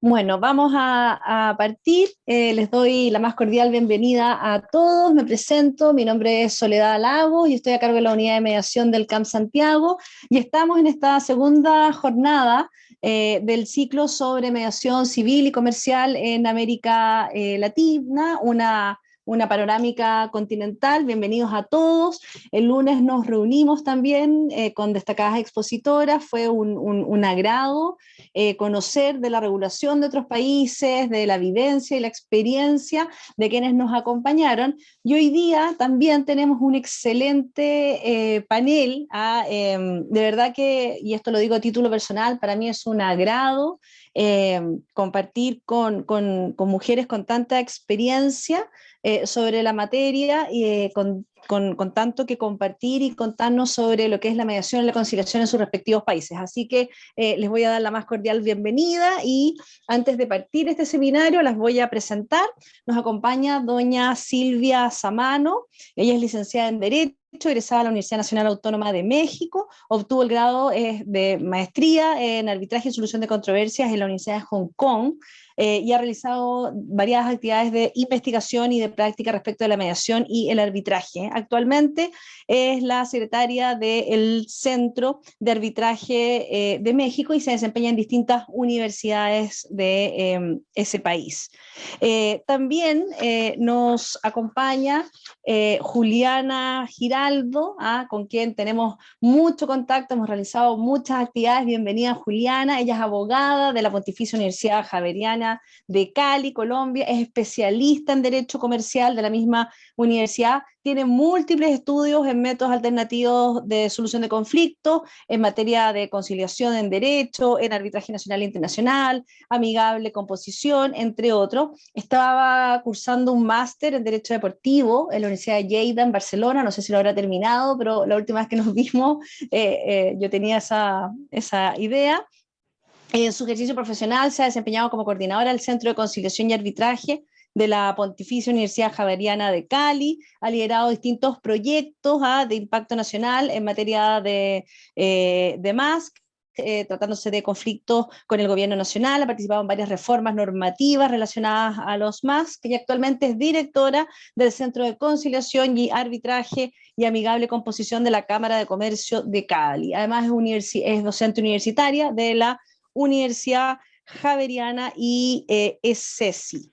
Bueno, vamos a partir. Les doy la más cordial bienvenida a todos. Me presento, mi nombre es Soledad Lagos y estoy a cargo de la unidad de mediación del CAMP Santiago y estamos en esta segunda jornada del ciclo sobre mediación civil y comercial en América Latina, una panorámica continental. Bienvenidos a todos. El lunes nos reunimos también con destacadas expositoras, fue un agrado conocer de la regulación de otros países, de la vivencia y la experiencia de quienes nos acompañaron. Y hoy día también tenemos un excelente panel. De verdad que, y esto lo digo a título personal, para mí es un agrado compartir con mujeres con tanta experiencia sobre la materia y con tanto que compartir y contarnos sobre lo que es la mediación y la conciliación en sus respectivos países. Así que les voy a dar la más cordial bienvenida y antes de partir este seminario las voy a presentar. Nos acompaña doña Silvia Samano, ella es licenciada en Derecho, egresada de la Universidad Nacional Autónoma de México, obtuvo el grado de maestría en arbitraje y solución de controversias en la Universidad de Hong Kong, y ha realizado varias actividades de investigación y de práctica respecto de la mediación y el arbitraje. Actualmente es la secretaria del Centro de Arbitraje de México y se desempeña en distintas universidades de ese país. También nos acompaña Juliana Giraldo, con quien tenemos mucho contacto, hemos realizado muchas actividades. Bienvenida, Juliana. Ella es abogada de la Pontificia Universidad Javeriana de Cali, Colombia, es especialista en Derecho Comercial de la misma universidad, tiene múltiples estudios en métodos alternativos de solución de conflictos, en materia de conciliación en derecho, en arbitraje nacional e internacional, amigable composición, entre otros. Estaba cursando un máster en Derecho Deportivo en la Universidad de Lleida, en Barcelona, no sé si lo habrá terminado, pero la última vez que nos vimos yo tenía esa idea. En su ejercicio profesional se ha desempeñado como coordinadora del Centro de Conciliación y Arbitraje de la Pontificia Universidad Javeriana de Cali, ha liderado distintos proyectos de impacto nacional en materia de MASC, tratándose de conflictos con el gobierno nacional, ha participado en varias reformas normativas relacionadas a los MASC y actualmente es directora del Centro de Conciliación y Arbitraje y Amigable Composición de la Cámara de Comercio de Cali. Además es docente universitaria de la Universidad Javeriana y ESESI.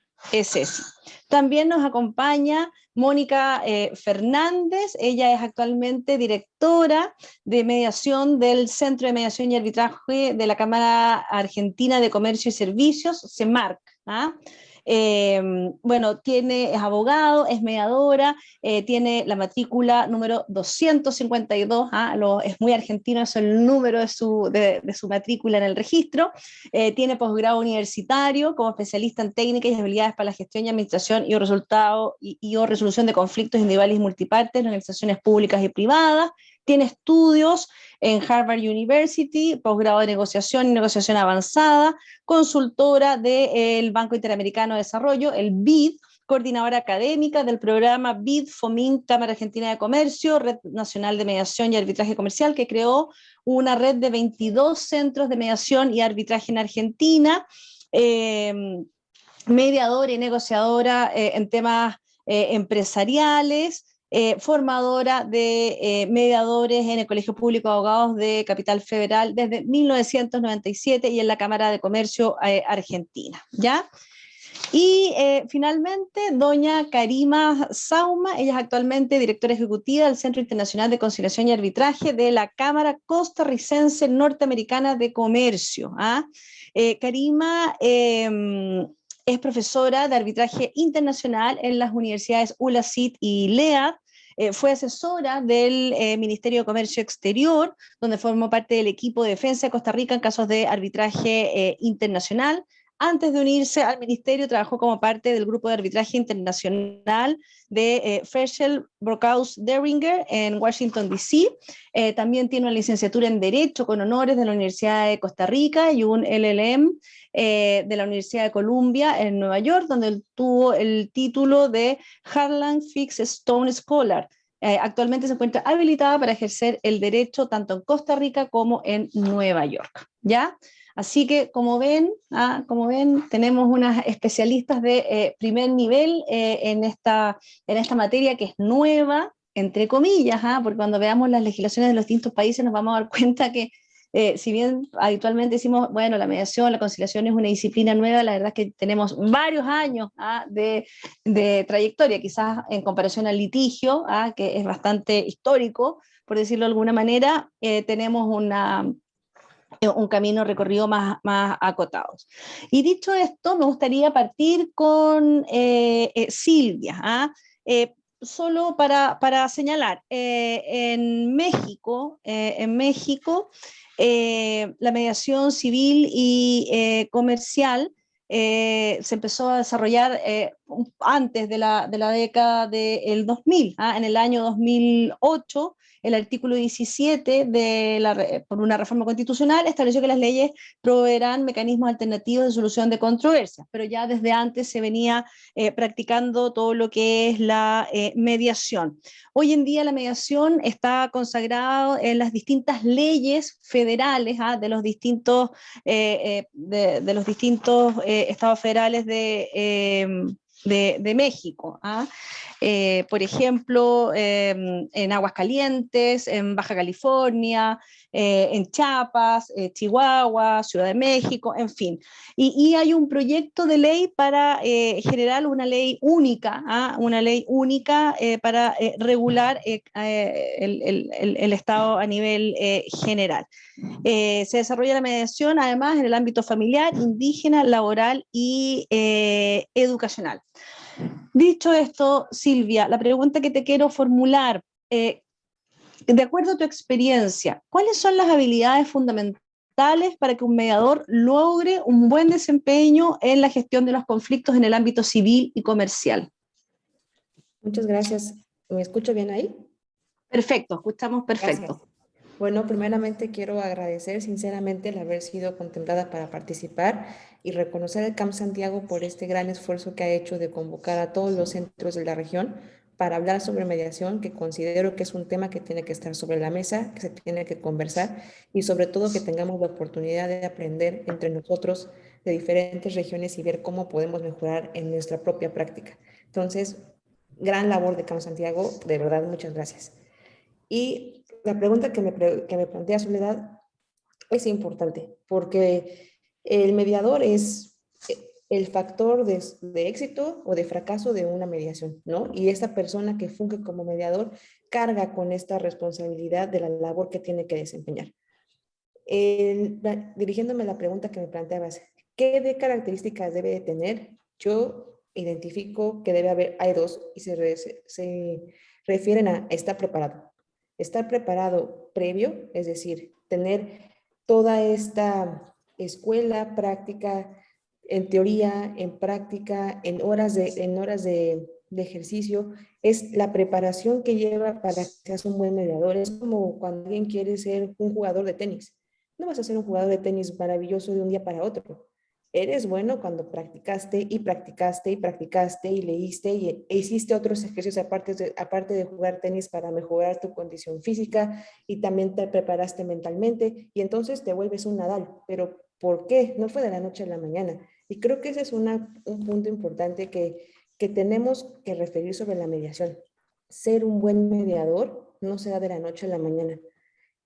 También nos acompaña Mónica Fernández, ella es actualmente directora de mediación del Centro de Mediación y Arbitraje de la Cámara Argentina de Comercio y Servicios, CEMARC. Bueno, es abogado, es mediadora, tiene la matrícula número 252, es muy argentino, es el número de su matrícula en el registro, tiene posgrado universitario como especialista en técnicas y habilidades para la gestión y administración y o resolución de conflictos individuales y multipartes en organizaciones públicas y privadas, tiene estudios en Harvard University, posgrado de negociación y negociación avanzada, consultora del Banco Interamericano de Desarrollo, el BID, coordinadora académica del programa BID FOMIN Cámara Argentina de Comercio, Red Nacional de Mediación y Arbitraje Comercial, que creó una red de 22 centros de mediación y arbitraje en Argentina, mediadora y negociadora en temas empresariales, formadora de mediadores en el Colegio Público de Abogados de Capital Federal desde 1997 y en la Cámara de Comercio Argentina, ¿ya? Y finalmente, doña Karima Sauma, ella es actualmente directora ejecutiva del Centro Internacional de Conciliación y Arbitraje de la Cámara Costarricense Norteamericana de Comercio. Karima es profesora de arbitraje internacional en las universidades ULACIT y LEAD, fue asesora del Ministerio de Comercio Exterior, donde formó parte del equipo de defensa de Costa Rica en casos de arbitraje internacional. Antes de unirse al ministerio, trabajó como parte del grupo de arbitraje internacional de Ferschel Brockhaus Deringer en Washington, D.C. También tiene una licenciatura en Derecho con honores de la Universidad de Costa Rica y un LLM de la Universidad de Columbia en Nueva York, donde tuvo el título de Harlan Fix Stone Scholar. actualmente se encuentra habilitada para ejercer el derecho tanto en Costa Rica como en Nueva York, ¿ya? Así que, como ven, tenemos unas especialistas de primer nivel en esta materia que es nueva, entre comillas, porque cuando veamos las legislaciones de los distintos países nos vamos a dar cuenta que si bien habitualmente decimos, bueno, la mediación, la conciliación es una disciplina nueva, la verdad es que tenemos varios años de trayectoria, quizás en comparación al litigio, que es bastante histórico, por decirlo de alguna manera, tenemos un camino recorrido más acotados. Y dicho esto, me gustaría partir con Silvia. Solo para señalar, en México la mediación civil y comercial se empezó a desarrollar antes de la década del 2000, en el año 2008 el artículo 17 por una reforma constitucional estableció que las leyes proveerán mecanismos alternativos de solución de controversias, pero ya desde antes se venía practicando todo lo que es la mediación. Hoy en día la mediación está consagrada en las distintas leyes federales de los distintos estados federales de México. Por ejemplo, en Aguascalientes, en Baja California, en Chiapas, Chihuahua, Ciudad de México, en fin. Y hay un proyecto de ley para generar una ley única para regular el Estado a nivel general. Se desarrolla la mediación además en el ámbito familiar, indígena, laboral y educacional. Dicho esto, Silvia, la pregunta que te quiero formular, de acuerdo a tu experiencia, ¿cuáles son las habilidades fundamentales para que un mediador logre un buen desempeño en la gestión de los conflictos en el ámbito civil y comercial? Muchas gracias. ¿Me escucho bien ahí? Perfecto, escuchamos Gracias. perfecto. Bueno, primeramente quiero agradecer sinceramente el haber sido contemplada para participar y reconocer al CAM Santiago por este gran esfuerzo que ha hecho de convocar a todos los centros de la región para hablar sobre mediación, que considero que es un tema que tiene que estar sobre la mesa, que se tiene que conversar y sobre todo que tengamos la oportunidad de aprender entre nosotros de diferentes regiones y ver cómo podemos mejorar en nuestra propia práctica. Entonces, gran labor de CAM Santiago, de verdad, muchas gracias. Y la pregunta que me plantea Soledad es importante porque el mediador es el factor de éxito o de fracaso de una mediación, ¿no? Y esta persona que funge como mediador carga con esta responsabilidad de la labor que tiene que desempeñar. Dirigiéndome a la pregunta que me planteabas, ¿qué de características debe de tener? Yo identifico que debe haber, hay dos, y se refieren a estar preparado. Estar preparado previo, es decir, tener toda esta escuela, práctica, en teoría, en práctica, en horas de ejercicio, es la preparación que lleva para que seas un buen mediador. Es como cuando alguien quiere ser un jugador de tenis. No vas a ser un jugador de tenis maravilloso de un día para otro. Eres bueno cuando practicaste y practicaste y practicaste y leíste e hiciste otros ejercicios aparte de jugar tenis para mejorar tu condición física y también te preparaste mentalmente y entonces te vuelves un Nadal. Pero ¿por qué? No fue de la noche a la mañana. Y creo que ese es un punto importante que tenemos que referir sobre la mediación. Ser un buen mediador no se da de la noche a la mañana.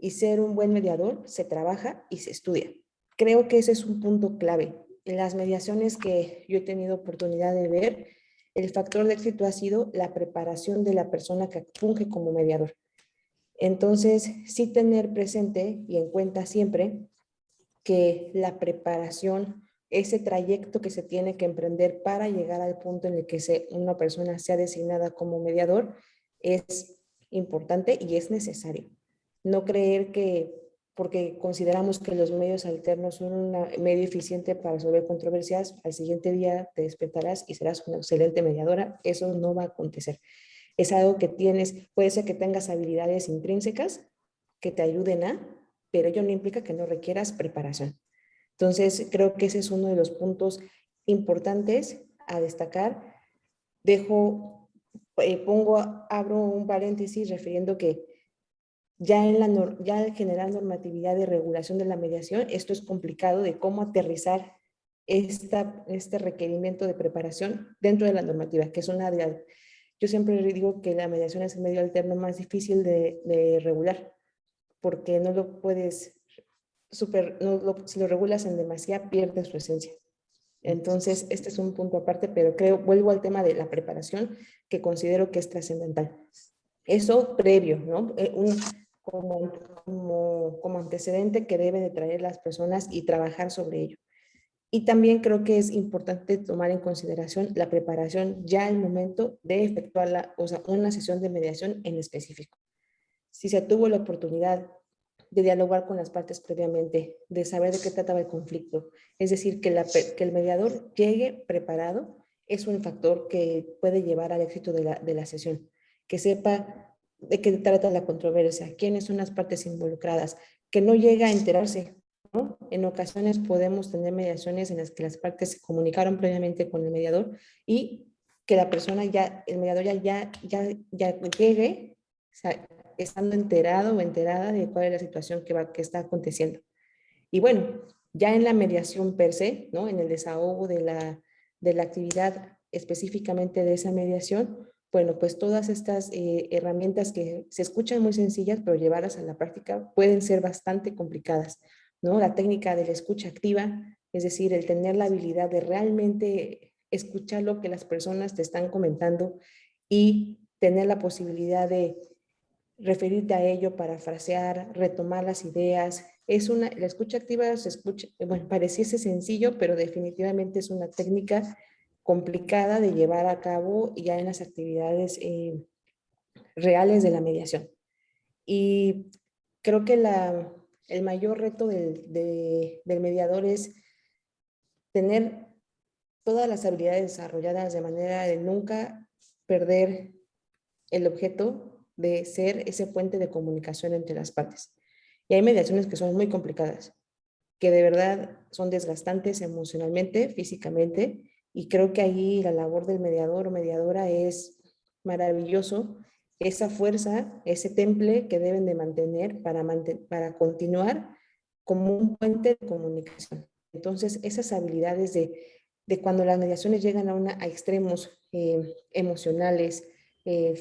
Y ser un buen mediador se trabaja y se estudia. Creo que ese es un punto clave. En las mediaciones que yo he tenido oportunidad de ver, el factor de éxito ha sido la preparación de la persona que funge como mediador. Entonces, sí tener presente y en cuenta siempre que la preparación, ese trayecto que se tiene que emprender para llegar al punto en el que una persona sea designada como mediador es importante y es necesario. No creer que porque consideramos que los medios alternos son un medio eficiente para resolver controversias, al siguiente día te despertarás y serás una excelente mediadora. Eso no va a acontecer. Es algo que tienes, puede ser que tengas habilidades intrínsecas que te ayuden pero ello no implica que no requieras preparación. Entonces, creo que ese es uno de los puntos importantes a destacar. Dejo abro un paréntesis refiriendo que ya al generar normatividad de regulación de la mediación, esto es complicado de cómo aterrizar este requerimiento de preparación dentro de la normativa, que es una de. Yo siempre digo que la mediación es el medio alterno más difícil de regular, porque no lo puedes si lo regulas en demasía, pierde su esencia. Entonces, este es un punto aparte, pero vuelvo al tema de la preparación, que considero que es trascendental. Eso previo, ¿no? Como antecedente que deben de traer las personas y trabajar sobre ello. Y también creo que es importante tomar en consideración la preparación ya al momento de efectuar una sesión de mediación en específico. Si se tuvo la oportunidad de dialogar con las partes previamente, de saber de qué trataba el conflicto, es decir, que el mediador llegue preparado, es un factor que puede llevar al éxito de la sesión, que sepa de qué trata la controversia, quiénes son las partes involucradas, que no llega a enterarse, ¿no? En ocasiones podemos tener mediaciones en las que las partes se comunicaron previamente con el mediador y que la persona el mediador ya llegue, o sea, estando enterado o enterada de cuál es la situación que está aconteciendo. Y bueno, ya en la mediación per se, ¿no? En el desahogo de la actividad específicamente de esa mediación, bueno, pues todas estas herramientas que se escuchan muy sencillas, pero llevarlas a la práctica pueden ser bastante complicadas, ¿no? La técnica de la escucha activa, es decir, el tener la habilidad de realmente escuchar lo que las personas te están comentando y tener la posibilidad de referirte a ello, parafrasear, retomar las ideas. La escucha activa bueno, pareciese sencillo, pero definitivamente es una técnica complicada de llevar a cabo ya en las actividades reales de la mediación. Y creo que el mayor reto del mediador es tener todas las habilidades desarrolladas de manera de nunca perder el objeto de ser ese puente de comunicación entre las partes. Y hay mediaciones que son muy complicadas, que de verdad son desgastantes emocionalmente, físicamente, y creo que ahí la labor del mediador o mediadora es maravilloso, esa fuerza, ese temple que deben de mantener para continuar como un puente de comunicación. Entonces, esas habilidades de cuando las mediaciones llegan a extremos emocionales,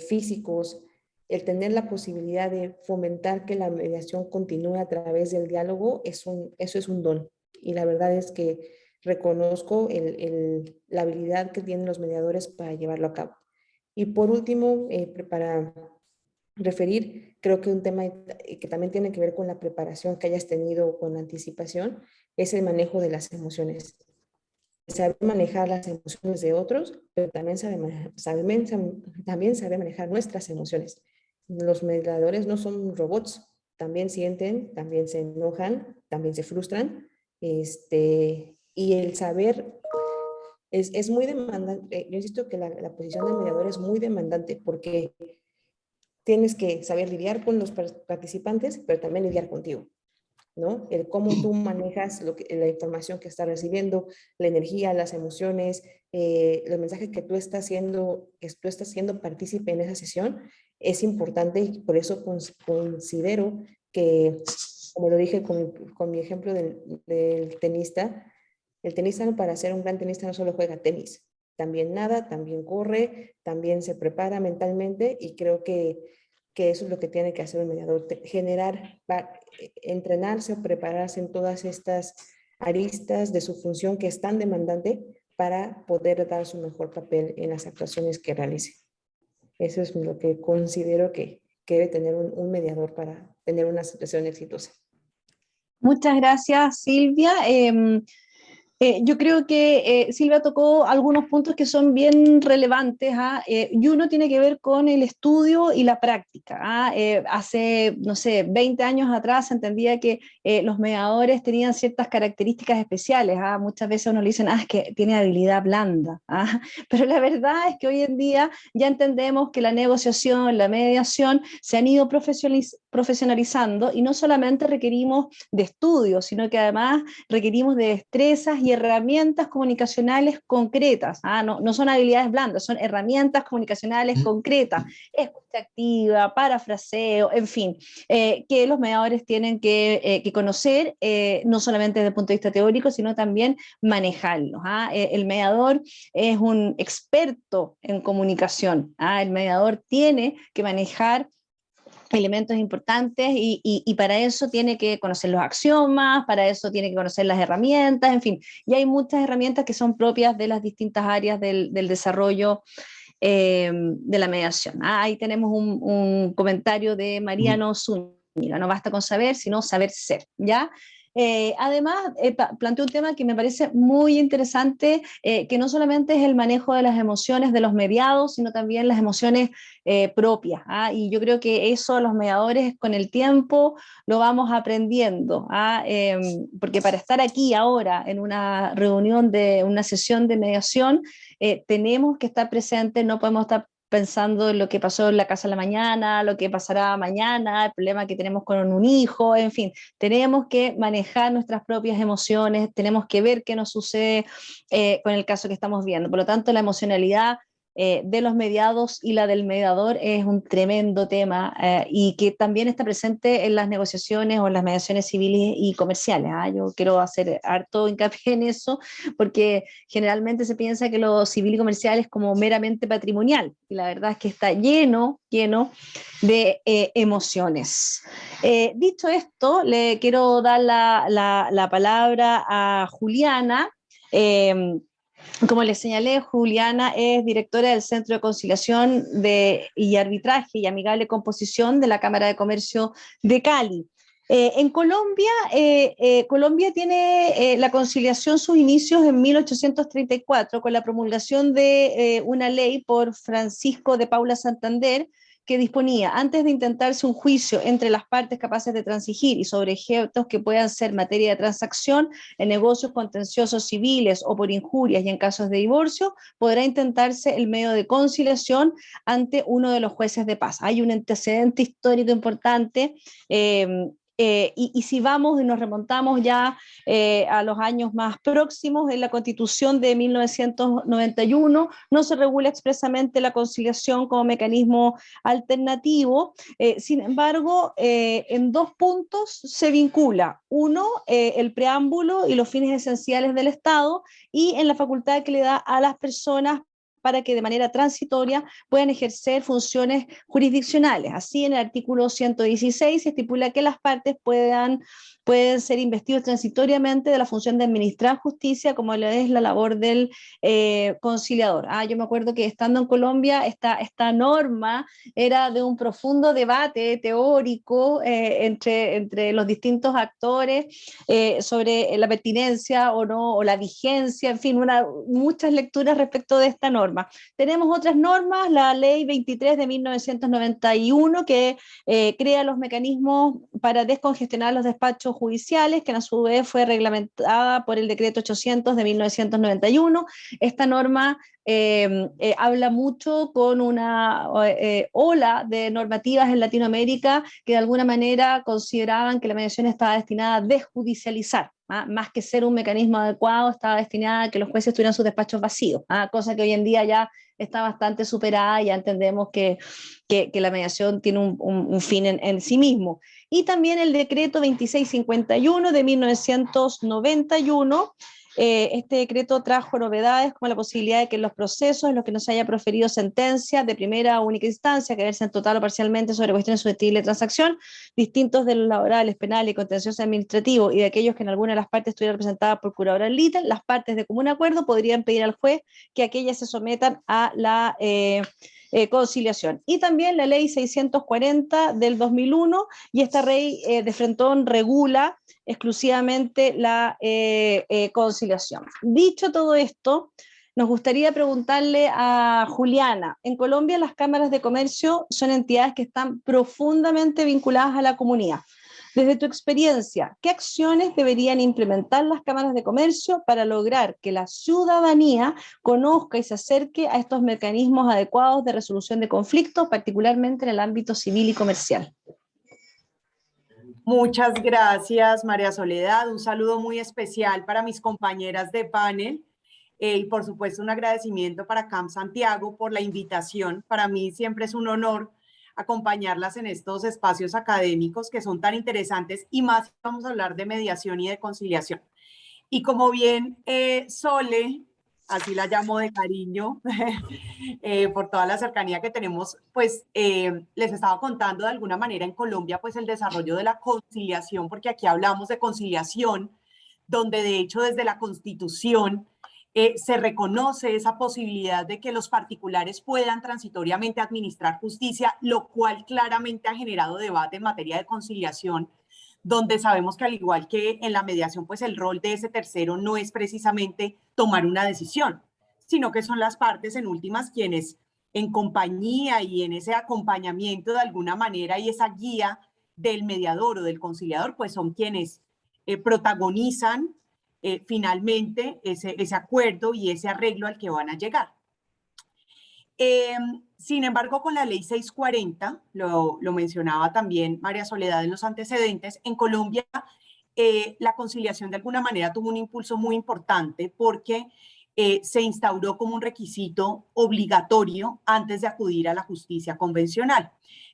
físicos, el tener la posibilidad de fomentar que la mediación continúe a través del diálogo, eso es un don. Y la verdad es que reconozco la habilidad que tienen los mediadores para llevarlo a cabo. Y por último, para referir, creo que un tema que también tiene que ver con la preparación que hayas tenido con anticipación es el manejo de las emociones. Saber manejar las emociones de otros, pero también saber manejar nuestras emociones. Los mediadores no son robots, también sienten, también se enojan, también se frustran, y el saber es muy demandante. Yo insisto que la posición del mediador es muy demandante porque tienes que saber lidiar con los participantes, pero también lidiar contigo, ¿no? El cómo tú manejas la información que estás recibiendo, la energía, las emociones, los mensajes que tú estás siendo partícipe en esa sesión, es importante y por eso considero que, como lo dije con mi ejemplo del tenista, el tenista para ser un gran tenista no solo juega tenis, también nada, también corre, también se prepara mentalmente y creo que eso es lo que tiene que hacer el mediador, entrenarse o prepararse en todas estas aristas de su función que es tan demandante para poder dar su mejor papel en las actuaciones que realice. Eso es lo que considero que debe tener un mediador para tener una situación exitosa. Muchas gracias, Silvia. Yo creo que Silvia tocó algunos puntos que son bien relevantes, y uno tiene que ver con el estudio y la práctica. Hace, no sé, 20 años atrás se entendía que los mediadores tenían ciertas características especiales. Muchas veces uno le dicen, es que tiene habilidad blanda. Pero la verdad es que hoy en día ya entendemos que la negociación, la mediación se han ido profesionalizando y no solamente requerimos de estudios, sino que además requerimos de destrezas y herramientas comunicacionales concretas, no son habilidades blandas, son herramientas comunicacionales concretas, escucha activa, parafraseo, en fin, que los mediadores tienen que conocer, no solamente desde el punto de vista teórico, sino también manejarlos. El mediador es un experto en comunicación, el mediador tiene que manejar elementos importantes y para eso tiene que conocer los axiomas, para eso tiene que conocer las herramientas, en fin, y hay muchas herramientas que son propias de las distintas áreas del desarrollo de la mediación. Ahí tenemos un comentario de Mariano Zúñiga, no basta con saber, sino saber ser, ¿ya? Además, planteo un tema que me parece muy interesante, que no solamente es el manejo de las emociones de los mediados, sino también las emociones propias. Y yo creo que eso los mediadores con el tiempo lo vamos aprendiendo, porque para estar aquí ahora en una reunión de una sesión de mediación, tenemos que estar presentes, no podemos estar pensando en lo que pasó en la casa de la mañana, lo que pasará mañana, el problema que tenemos con un hijo, en fin, tenemos que manejar nuestras propias emociones, tenemos que ver qué nos sucede con el caso que estamos viendo. Por lo tanto, la emocionalidad de los mediados y la del mediador es un tremendo tema y que también está presente en las negociaciones o en las mediaciones civiles y comerciales. Yo quiero hacer harto hincapié en eso porque generalmente se piensa que lo civil y comercial es como meramente patrimonial y la verdad es que está lleno de emociones. Dicho esto, le quiero dar la palabra a Juliana. Como les señalé, Juliana es directora del Centro de Conciliación y Arbitraje y Amigable Composición de la Cámara de Comercio de Cali. En Colombia, Colombia tiene la conciliación sus inicios en 1834 con la promulgación de una ley por Francisco de Paula Santander, que disponía, antes de intentarse un juicio entre las partes capaces de transigir y sobre objetos que puedan ser materia de transacción en negocios contenciosos civiles o por injurias y en casos de divorcio, podrá intentarse el medio de conciliación ante uno de los jueces de paz. Hay un antecedente histórico importante. Y si vamos y nos remontamos ya a los años más próximos, en la Constitución de 1991 no se regula expresamente la conciliación como mecanismo alternativo. Sin embargo, en dos puntos se vincula. Uno, el preámbulo y los fines esenciales del Estado y en la facultad que le da a las personas para que de manera transitoria puedan ejercer funciones jurisdiccionales. Así, en el artículo 116 se estipula que las partes pueden ser investidos transitoriamente de la función de administrar justicia, como lo es la labor del conciliador. Yo me acuerdo que estando en Colombia, esta norma era de un profundo debate teórico entre los distintos actores sobre la pertinencia o no, o la vigencia, en fin, muchas lecturas respecto de esta norma. Tenemos otras normas, la ley 23 de 1991 que crea los mecanismos para descongestionar los despachos judiciales, que a su vez fue reglamentada por el decreto 800 de 1991. Esta norma habla mucho con una ola de normativas en Latinoamérica que de alguna manera consideraban que la mediación estaba destinada a desjudicializar. Más que ser un mecanismo adecuado, estaba destinada a que los jueces tuvieran sus despachos vacíos, cosa que hoy en día ya está bastante superada y ya entendemos que la mediación tiene un fin en sí mismo. Y también el decreto 2651 de 1991. Este decreto trajo novedades como la posibilidad de que en los procesos en los que no se haya proferido sentencia de primera o única instancia, que versen total o parcialmente sobre cuestiones susceptibles de transacción, distintos de los laborales, penales y contenciosos administrativos y de aquellos que en alguna de las partes estuvieran representadas por curadora en litem, las partes de común acuerdo podrían pedir al juez que aquellas se sometan a la conciliación. Y también la ley 640 del 2001, y esta ley de frentón regula exclusivamente la conciliación. Dicho todo esto, nos gustaría preguntarle a Juliana, en Colombia las cámaras de comercio son entidades que están profundamente vinculadas a la comunidad. Desde tu experiencia, ¿qué acciones deberían implementar las cámaras de comercio para lograr que la ciudadanía conozca y se acerque a estos mecanismos adecuados de resolución de conflictos, particularmente en el ámbito civil y comercial? Muchas gracias, María Soledad. Un saludo muy especial para mis compañeras de panel y por supuesto un agradecimiento para Camp Santiago por la invitación. Para mí siempre es un honor acompañarlas en estos espacios académicos que son tan interesantes y más vamos a hablar de mediación y de conciliación. Y como bien Sole, así la llamo de cariño, por toda la cercanía que tenemos, pues les estaba contando de alguna manera en Colombia, pues el desarrollo de la conciliación, porque aquí hablamos de conciliación, donde de hecho desde la Constitución se reconoce esa posibilidad de que los particulares puedan transitoriamente administrar justicia, lo cual claramente ha generado debate en materia de conciliación, donde sabemos que al igual que en la mediación, pues el rol de ese tercero no es precisamente tomar una decisión, sino que son las partes en últimas quienes en compañía y en ese acompañamiento de alguna manera y esa guía del mediador o del conciliador, pues son quienes protagonizan finalmente ese acuerdo y ese arreglo al que van a llegar. Sin embargo, con la ley 640, lo mencionaba también María Soledad en los antecedentes, en Colombia la conciliación de alguna manera tuvo un impulso muy importante porque se instauró como un requisito obligatorio antes de acudir a la justicia convencional.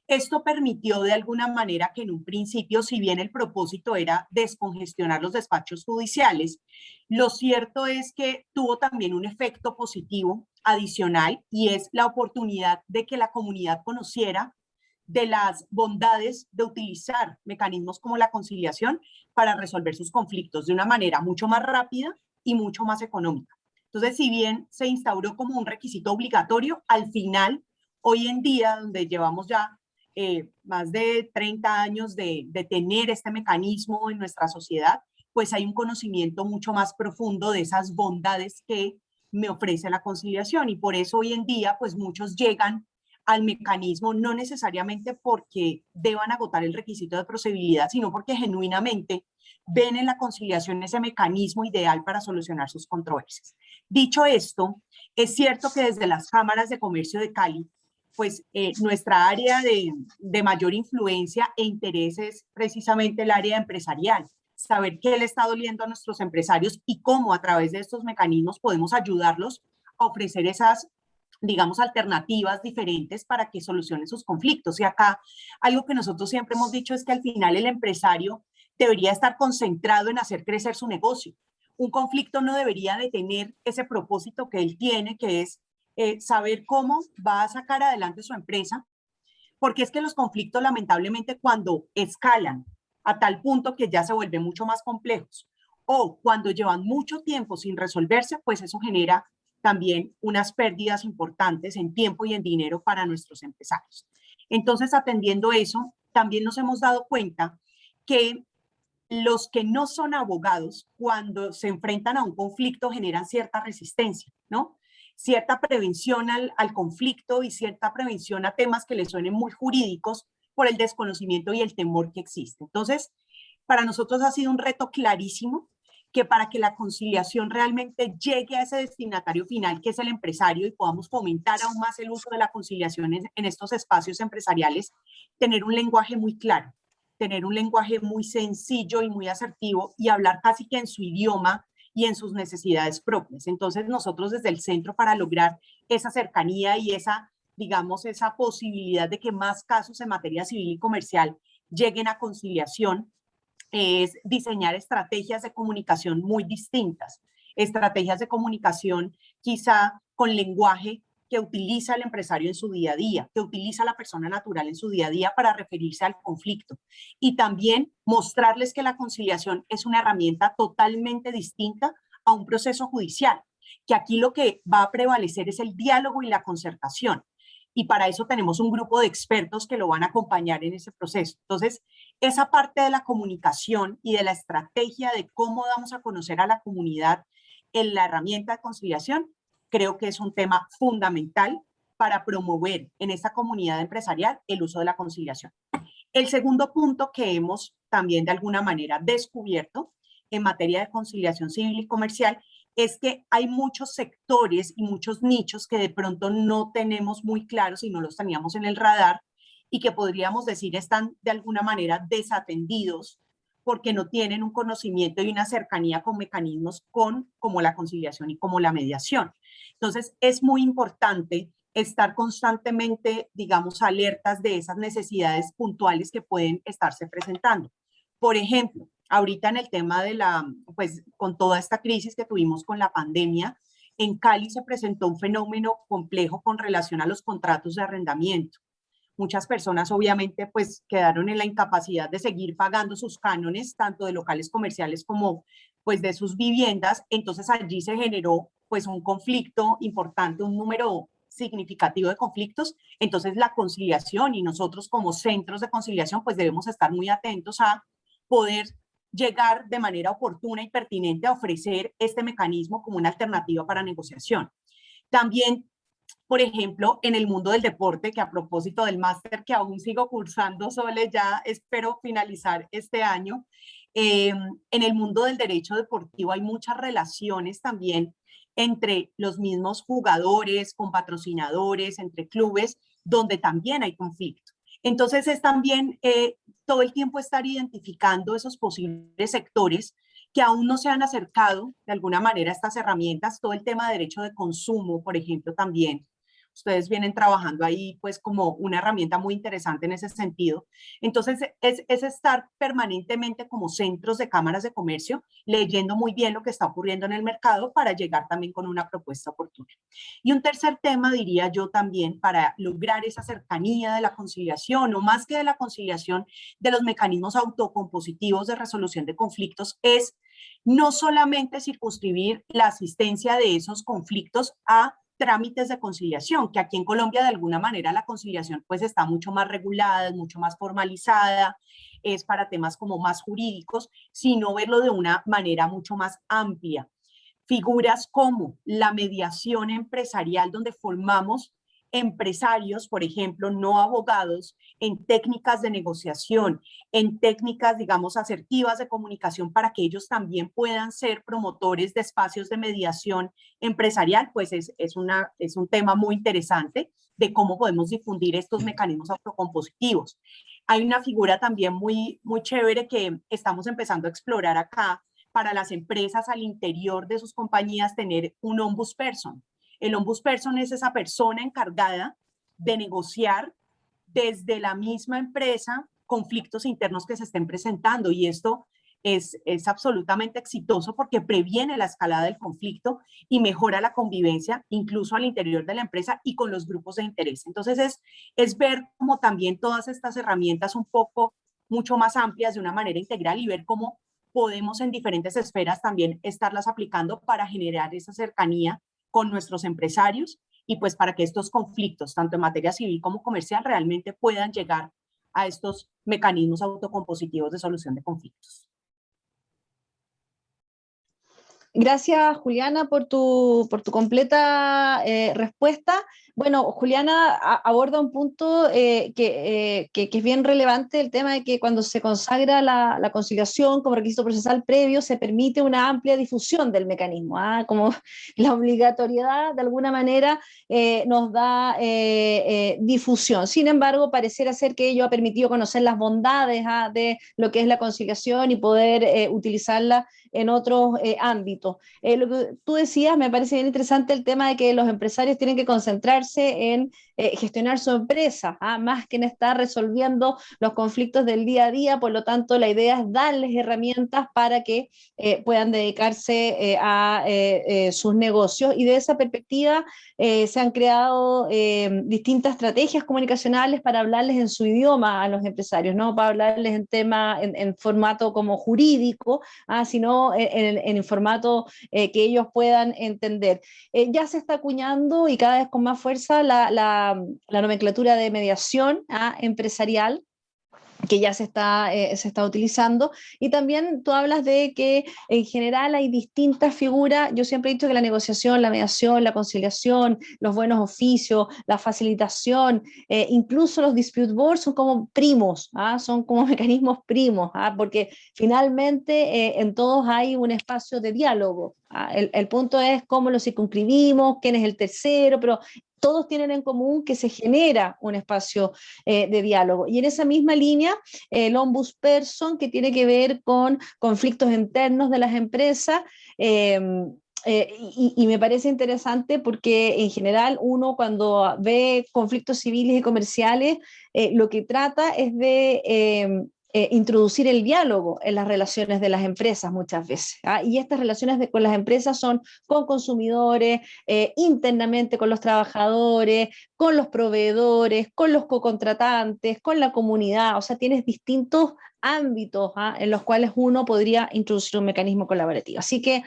Esto permitió de alguna manera que en un principio, si bien el propósito era descongestionar los despachos judiciales, lo cierto es que tuvo también un efecto positivo adicional y es la oportunidad de que la comunidad conociera de las bondades de utilizar mecanismos como la conciliación para resolver sus conflictos de una manera mucho más rápida y mucho más económica. Entonces, si bien se instauró como un requisito obligatorio, al final, hoy en día, donde llevamos ya más de 30 años de tener este mecanismo en nuestra sociedad, pues hay un conocimiento mucho más profundo de esas bondades que me ofrece la conciliación y por eso hoy en día pues muchos llegan al mecanismo no necesariamente porque deban agotar el requisito de procedibilidad, sino porque genuinamente ven en la conciliación ese mecanismo ideal para solucionar sus controversias. Dicho esto, es cierto que desde las cámaras de comercio de Cali, pues nuestra área de mayor influencia e interés es precisamente el área empresarial, saber qué le está doliendo a nuestros empresarios y cómo a través de estos mecanismos podemos ayudarlos a ofrecer esas, digamos, alternativas diferentes para que solucionen sus conflictos. Y acá algo que nosotros siempre hemos dicho es que al final el empresario debería estar concentrado en hacer crecer su negocio. Un conflicto no debería de tener ese propósito que él tiene, que es saber cómo va a sacar adelante su empresa, porque es que los conflictos lamentablemente cuando escalan a tal punto que ya se vuelven mucho más complejos o cuando llevan mucho tiempo sin resolverse, pues eso genera también unas pérdidas importantes en tiempo y en dinero para nuestros empresarios. Entonces, atendiendo eso, también nos hemos dado cuenta que los que no son abogados, cuando se enfrentan a un conflicto, generan cierta resistencia, ¿no? Cierta prevención al conflicto y cierta prevención a temas que les suenen muy jurídicos por el desconocimiento y el temor que existe. Entonces, para nosotros ha sido un reto clarísimo que para que la conciliación realmente llegue a ese destinatario final, que es el empresario, y podamos fomentar aún más el uso de la conciliación en estos espacios empresariales, tener un lenguaje muy claro, tener un lenguaje muy sencillo y muy asertivo y hablar casi que en su idioma y en sus necesidades propias. Entonces nosotros desde el centro para lograr esa cercanía y esa, digamos, esa posibilidad de que más casos en materia civil y comercial lleguen a conciliación, es diseñar estrategias de comunicación muy distintas, estrategias de comunicación quizá con lenguaje que utiliza el empresario en su día a día, que utiliza la persona natural en su día a día para referirse al conflicto. Y también mostrarles que la conciliación es una herramienta totalmente distinta a un proceso judicial, que aquí lo que va a prevalecer es el diálogo y la concertación. Y para eso tenemos un grupo de expertos que lo van a acompañar en ese proceso. Entonces, esa parte de la comunicación y de la estrategia de cómo damos a conocer a la comunidad en la herramienta de conciliación, creo que es un tema fundamental para promover en esta comunidad empresarial el uso de la conciliación. El segundo punto que hemos también de alguna manera descubierto en materia de conciliación civil y comercial es que hay muchos sectores y muchos nichos que de pronto no tenemos muy claros y no los teníamos en el radar y que podríamos decir están de alguna manera desatendidos porque no tienen un conocimiento y una cercanía con mecanismos como la conciliación y como la mediación. Entonces, es muy importante estar constantemente, digamos, alertas de esas necesidades puntuales que pueden estarse presentando. Por ejemplo, ahorita en el tema de pues con toda esta crisis que tuvimos con la pandemia, en Cali se presentó un fenómeno complejo con relación a los contratos de arrendamiento. Muchas personas obviamente pues quedaron en la incapacidad de seguir pagando sus cánones, tanto de locales comerciales como pues de sus viviendas. Entonces allí se generó pues un conflicto importante, un número significativo de conflictos. Entonces la conciliación y nosotros como centros de conciliación pues debemos estar muy atentos a poder llegar de manera oportuna y pertinente a ofrecer este mecanismo como una alternativa para negociación. También, por ejemplo, en el mundo del deporte, que a propósito del máster que aún sigo cursando, Sole, ya espero finalizar este año, en el mundo del derecho deportivo hay muchas relaciones también entre los mismos jugadores, con patrocinadores, entre clubes, donde también hay conflicto. Entonces es también todo el tiempo estar identificando esos posibles sectores que aún no se han acercado de alguna manera a estas herramientas, todo el tema de derecho de consumo, por ejemplo, también. Ustedes vienen trabajando ahí pues como una herramienta muy interesante en ese sentido. Entonces es estar permanentemente como centros de cámaras de comercio, leyendo muy bien lo que está ocurriendo en el mercado para llegar también con una propuesta oportuna. Y un tercer tema, diría yo también, para lograr esa cercanía de la conciliación, o más que de la conciliación, de los mecanismos autocompositivos de resolución de conflictos, es no solamente circunscribir la asistencia de esos conflictos a trámites de conciliación, que aquí en Colombia de alguna manera la conciliación pues está mucho más regulada, es mucho más formalizada, es para temas como más jurídicos, sino verlo de una manera mucho más amplia. Figuras como la mediación empresarial, donde formamos empresarios, por ejemplo, no abogados, en técnicas de negociación, en técnicas, digamos, asertivas de comunicación para que ellos también puedan ser promotores de espacios de mediación empresarial, pues es un tema muy interesante de cómo podemos difundir estos mecanismos autocompositivos. Hay una figura también muy chévere que estamos empezando a explorar acá para las empresas al interior de sus compañías, tener un ombudsperson. El ombudsperson es esa persona encargada de negociar desde la misma empresa conflictos internos que se estén presentando, y esto es absolutamente exitoso porque previene la escalada del conflicto y mejora la convivencia incluso al interior de la empresa y con los grupos de interés. Entonces es ver como también todas estas herramientas un poco mucho más amplias de una manera integral y ver cómo podemos en diferentes esferas también estarlas aplicando para generar esa cercanía con nuestros empresarios y pues para que estos conflictos, tanto en materia civil como comercial, realmente puedan llegar a estos mecanismos autocompositivos de solución de conflictos. Gracias, Juliana, por tu completa respuesta. Bueno, Juliana aborda un punto que es bien relevante, el tema de que cuando se consagra la conciliación como requisito procesal previo, se permite una amplia difusión del mecanismo, como la obligatoriedad de alguna manera nos da difusión. Sin embargo, pareciera ser que ello ha permitido conocer las bondades de lo que es la conciliación y poder utilizarla en otros ámbitos. Lo que tú decías, me parece bien interesante el tema de que los empresarios tienen que concentrarse en gestionar su empresa, más que en estar resolviendo los conflictos del día a día. Por lo tanto, la idea es darles herramientas para que puedan dedicarse a sus negocios, y de esa perspectiva se han creado distintas estrategias comunicacionales para hablarles en su idioma a los empresarios, no para hablarles en formato como jurídico, sino en formato que ellos puedan entender. Ya se está acuñando y cada vez con más fuerza la nomenclatura de mediación empresarial, que ya se está utilizando, y también tú hablas de que en general hay distintas figuras. Yo siempre he dicho que la negociación, la mediación, la conciliación, los buenos oficios, la facilitación, incluso los dispute boards son como primos, son como mecanismos primos, porque finalmente en todos hay un espacio de diálogo. El punto es cómo lo circunscribimos, quién es el tercero, pero todos tienen en común que se genera un espacio de diálogo. Y en esa misma línea, el ombudsperson, que tiene que ver con conflictos internos de las empresas, y me parece interesante porque en general uno cuando ve conflictos civiles y comerciales, lo que trata es de introducir el diálogo en las relaciones de las empresas muchas veces. ¿Ah? Y estas relaciones con las empresas son con consumidores, internamente con los trabajadores, con los proveedores, con los cocontratantes, con la comunidad. O sea, tienes distintos ámbitos en los cuales uno podría introducir un mecanismo colaborativo. Así que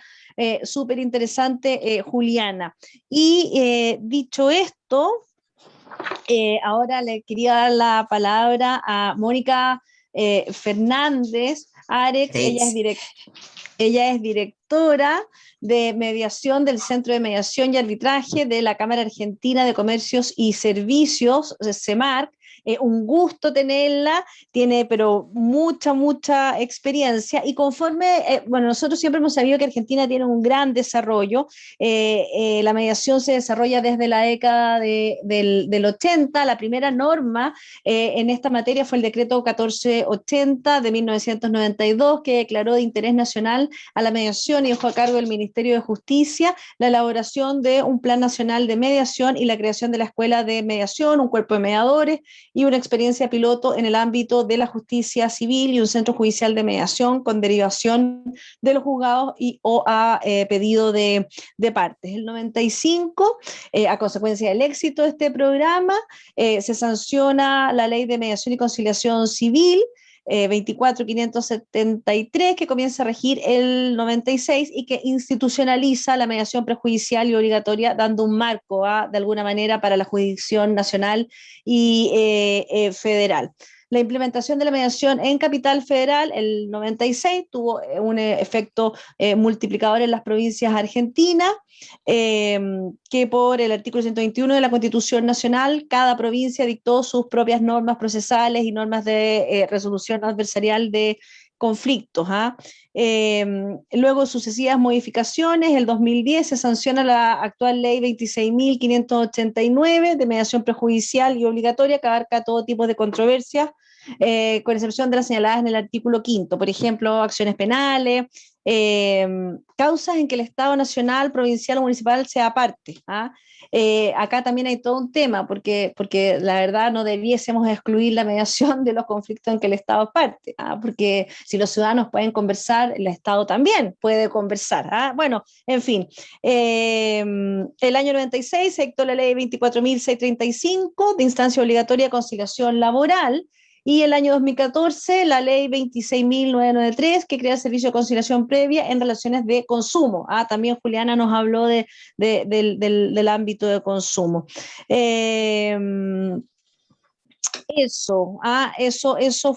súper interesante, Juliana. Y dicho esto, ahora le quería dar la palabra a Mónica Fernández Arex. Ella es directora de mediación del Centro de Mediación y Arbitraje de la Cámara Argentina de Comercios y Servicios, CEMARC. Un gusto tenerla, tiene pero mucha experiencia y conforme, bueno, nosotros siempre hemos sabido que Argentina tiene un gran desarrollo, la mediación se desarrolla desde la década del 80, la primera norma en esta materia fue el decreto 1480 de 1992 que declaró de interés nacional a la mediación y dejó a cargo del Ministerio de Justicia la elaboración de un plan nacional de mediación y la creación de la Escuela de Mediación, un cuerpo de mediadores y una experiencia piloto en el ámbito de la justicia civil y un centro judicial de mediación con derivación de los juzgados o a pedido de partes. El 95, a consecuencia del éxito de este programa, se sanciona la Ley de Mediación y Conciliación Civil, 24.573, que comienza a regir el 96 y que institucionaliza la mediación prejudicial y obligatoria, dando un marco de alguna manera para la jurisdicción nacional y federal. La implementación de la mediación en Capital Federal, el 96, tuvo un efecto multiplicador en las provincias argentinas, que por el artículo 121 de la Constitución Nacional, cada provincia dictó sus propias normas procesales y normas de resolución adversarial de conflictos. Luego sucesivas modificaciones, el 2010 se sanciona la actual ley 26.589 de mediación prejudicial y obligatoria que abarca todo tipo de controversias, con excepción de las señaladas en el artículo 5º, por ejemplo, acciones penales, causas en que el Estado nacional, provincial o municipal sea parte. Acá también hay todo un tema, porque la verdad no debiésemos excluir la mediación de los conflictos en que el Estado es parte, porque si los ciudadanos pueden conversar, el Estado también puede conversar. Bueno, en fin, el año 96 se dictó la ley 24.635 de instancia obligatoria de conciliación laboral, y el año 2014 la ley 26.993 que crea el servicio de conciliación previa en relaciones de consumo. También Juliana nos habló del ámbito de consumo. Eso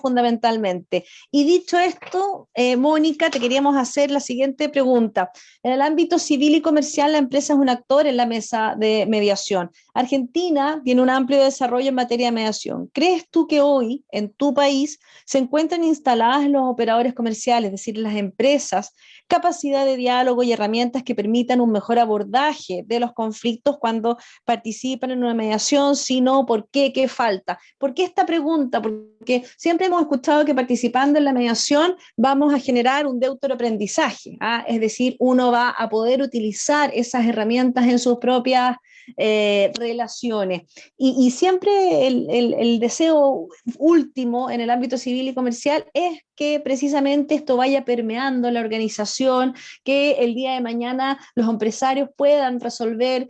fundamentalmente. Y dicho esto, Mónica, te queríamos hacer la siguiente pregunta. En el ámbito civil y comercial, la empresa es un actor en la mesa de mediación. Argentina tiene un amplio desarrollo en materia de mediación. ¿Crees tú que hoy, en tu país, se encuentran instaladas en los operadores comerciales, es decir, las empresas, capacidad de diálogo y herramientas que permitan un mejor abordaje de los conflictos cuando participan en una mediación? Si no, ¿por qué? ¿Qué falta? ¿Por qué esta pregunta? Porque siempre hemos escuchado que participando en la mediación vamos a generar un deuteroaprendizaje, es decir, uno va a poder utilizar esas herramientas en sus propias relaciones. Y siempre el deseo último en el ámbito civil y comercial es que precisamente esto vaya permeando la organización, que el día de mañana los empresarios puedan resolver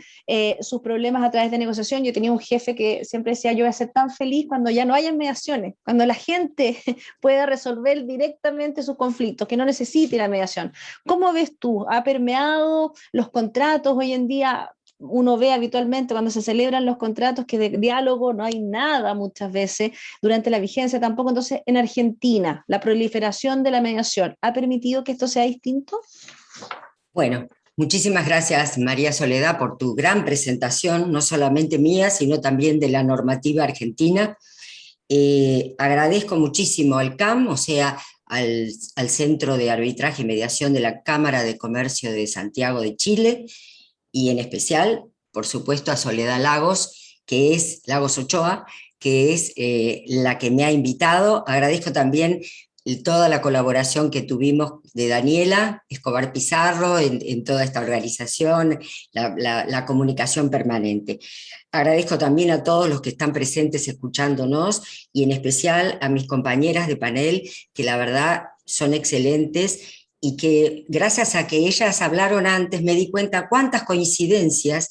sus problemas a través de negociación. Yo tenía un jefe que siempre decía, yo voy a ser tan feliz cuando ya no haya mediaciones, cuando la gente pueda resolver directamente sus conflictos, que no necesite la mediación. ¿Cómo ves tú? ¿Ha permeado los contratos hoy en día? Uno ve habitualmente cuando se celebran los contratos que de diálogo no hay nada muchas veces, durante la vigencia tampoco. Entonces, en Argentina, la proliferación de la mediación, ¿ha permitido que esto sea distinto? Bueno, muchísimas gracias, María Soledad, por tu gran presentación, no solamente mía, sino también de la normativa argentina. Agradezco muchísimo al CAM, o sea, al Centro de Arbitraje y Mediación de la Cámara de Comercio de Santiago de Chile, y en especial por supuesto, a Soledad Lagos, que es Lagos Ochoa, que es la que me ha invitado. Agradezco también toda la colaboración que tuvimos de Daniela Escobar Pizarro en toda esta organización, la comunicación permanente. Agradezco también a todos los que están presentes escuchándonos y en especial a mis compañeras de panel, que la verdad son excelentes y que gracias a que ellas hablaron antes me di cuenta cuántas coincidencias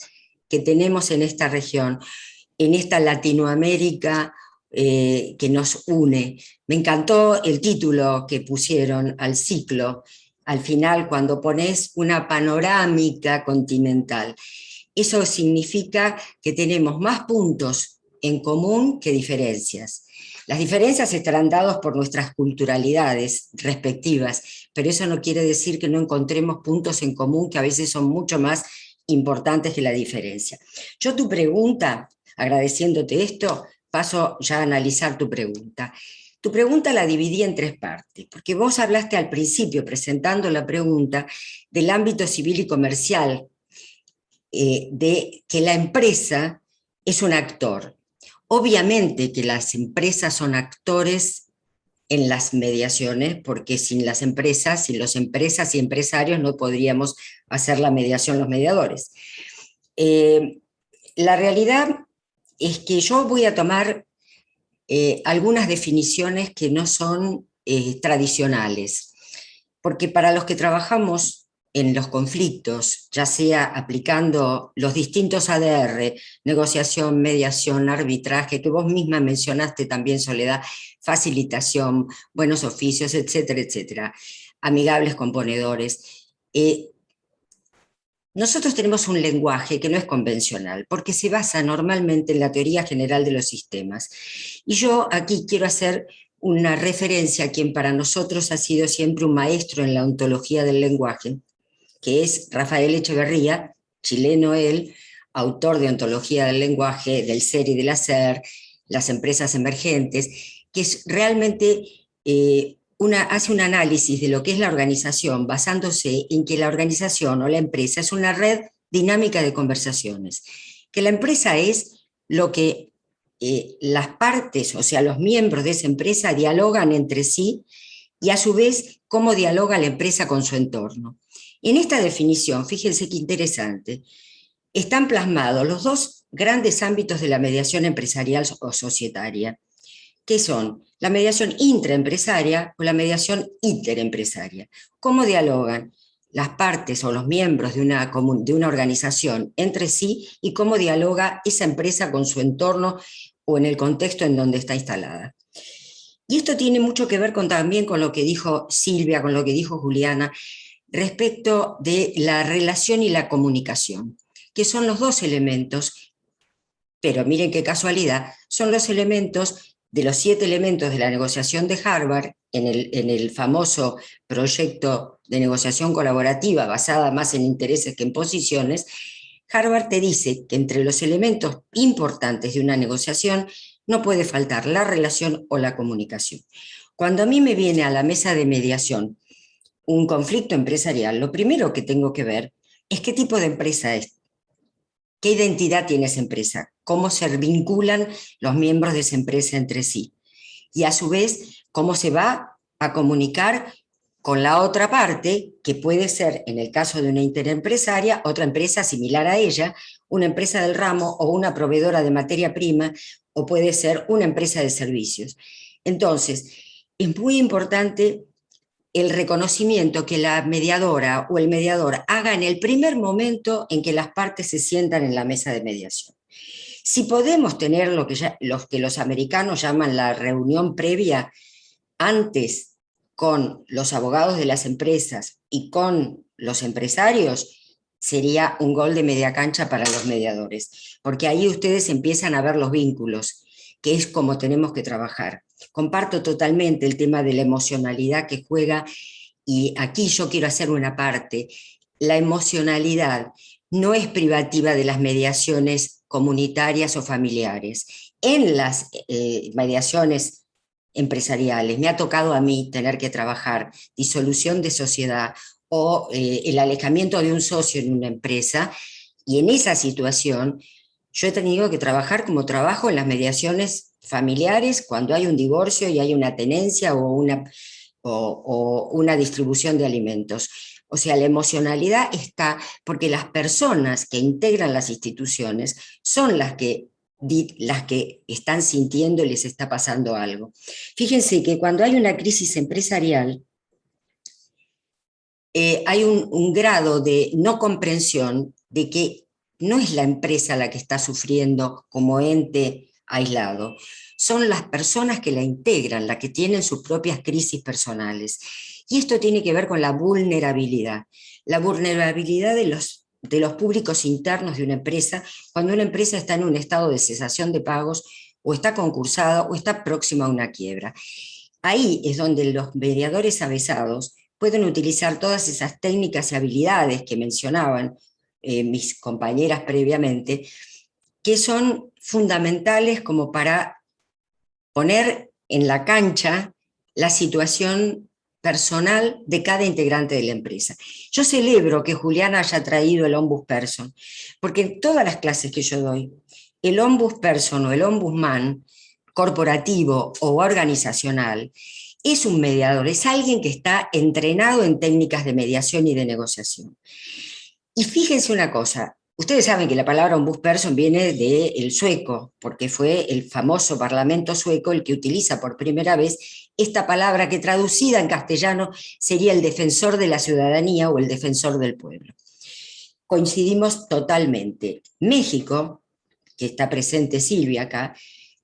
que tenemos en esta región, en esta Latinoamérica que nos une. Me encantó el título que pusieron al ciclo, al final, cuando pones una panorámica continental. Eso significa que tenemos más puntos en común que diferencias. Las diferencias estarán dadas por nuestras culturalidades respectivas, pero eso no quiere decir que no encontremos puntos en común que a veces son mucho más importantes que la diferencia. Yo tu pregunta, agradeciéndote esto, paso ya a analizar tu pregunta. Tu pregunta la dividí en 3 partes, porque vos hablaste al principio, presentando la pregunta, del ámbito civil y comercial, de que la empresa es un actor. Obviamente que las empresas son actores en las mediaciones, porque sin las empresas y empresarios no podríamos hacer la mediación los mediadores. La realidad es que yo voy a tomar algunas definiciones que no son tradicionales, porque para los que trabajamos en los conflictos, ya sea aplicando los distintos ADR, negociación, mediación, arbitraje, que vos misma mencionaste también, Soledad, facilitación, buenos oficios, etcétera, etcétera, amigables componedores. Nosotros tenemos un lenguaje que no es convencional, porque se basa normalmente en la teoría general de los sistemas. Y yo aquí quiero hacer una referencia a quien para nosotros ha sido siempre un maestro en la ontología del lenguaje, que es Rafael Echeverría, chileno él, autor de Ontología del Lenguaje, del Ser y del Hacer, las empresas emergentes, que es realmente hace un análisis de lo que es la organización, basándose en que la organización o la empresa es una red dinámica de conversaciones, que la empresa es lo que las partes, o sea, los miembros de esa empresa dialogan entre sí y a su vez cómo dialoga la empresa con su entorno. En esta definición, fíjense qué interesante, están plasmados los 2 grandes ámbitos de la mediación empresarial o societaria, que son la mediación intraempresaria o la mediación interempresaria. ¿Cómo dialogan las partes o los miembros de una organización entre sí y cómo dialoga esa empresa con su entorno o en el contexto en donde está instalada? Y esto tiene mucho que ver también con lo que dijo Silvia, con lo que dijo Juliana, respecto de la relación y la comunicación, que son los 2 elementos, pero miren qué casualidad, son los elementos de los 7 elementos de la negociación de Harvard, en el famoso proyecto de negociación colaborativa basada más en intereses que en posiciones. Harvard te dice que entre los elementos importantes de una negociación no puede faltar la relación o la comunicación. Cuando a mí me viene a la mesa de mediación un conflicto empresarial, lo primero que tengo que ver es qué tipo de empresa es, qué identidad tiene esa empresa, cómo se vinculan los miembros de esa empresa entre sí y a su vez cómo se va a comunicar con la otra parte, que puede ser, en el caso de una interempresaria, otra empresa similar a ella, una empresa del ramo o una proveedora de materia prima, o puede ser una empresa de servicios. Entonces, es muy importante el reconocimiento que la mediadora o el mediador haga en el primer momento en que las partes se sientan en la mesa de mediación. Si podemos tener lo que los americanos llaman la reunión previa antes con los abogados de las empresas y con los empresarios, sería un gol de media cancha para los mediadores, porque ahí ustedes empiezan a ver los vínculos, que es como tenemos que trabajar. Comparto totalmente el tema de la emocionalidad que juega, y aquí yo quiero hacer una parte. La emocionalidad no es privativa de las mediaciones comunitarias o familiares. En las mediaciones empresariales me ha tocado a mí tener que trabajar disolución de sociedad o el alejamiento de un socio en una empresa, Y en esa situación yo he tenido que trabajar como trabajo en las mediaciones familiares cuando hay un divorcio y hay una tenencia o una distribución de alimentos. O sea, la emocionalidad está porque las personas que integran las instituciones son las que están sintiendo y les está pasando algo. Fíjense que cuando hay una crisis empresarial, hay un grado de no comprensión de que no es la empresa la que está sufriendo como ente aislado, son las personas que la integran, las que tienen sus propias crisis personales. Y esto tiene que ver con la vulnerabilidad de los públicos internos de una empresa, cuando una empresa está en un estado de cesación de pagos, o está concursada, o está próxima a una quiebra. Ahí es donde los mediadores avesados pueden utilizar todas esas técnicas y habilidades que mencionaban mis compañeras previamente, que son fundamentales como para poner en la cancha la situación personal de cada integrante de la empresa. Yo celebro que Juliana haya traído el ombudsperson, porque en todas las clases que yo doy, el ombudsperson o el ombudsman corporativo o organizacional es un mediador, es alguien que está entrenado en técnicas de mediación y de negociación. Y fíjense una cosa, ustedes saben que la palabra ombudsperson viene del sueco, porque fue el famoso parlamento sueco el que utiliza por primera vez esta palabra que traducida en castellano sería el defensor de la ciudadanía o el defensor del pueblo. Coincidimos totalmente. México, que está presente Silvia acá,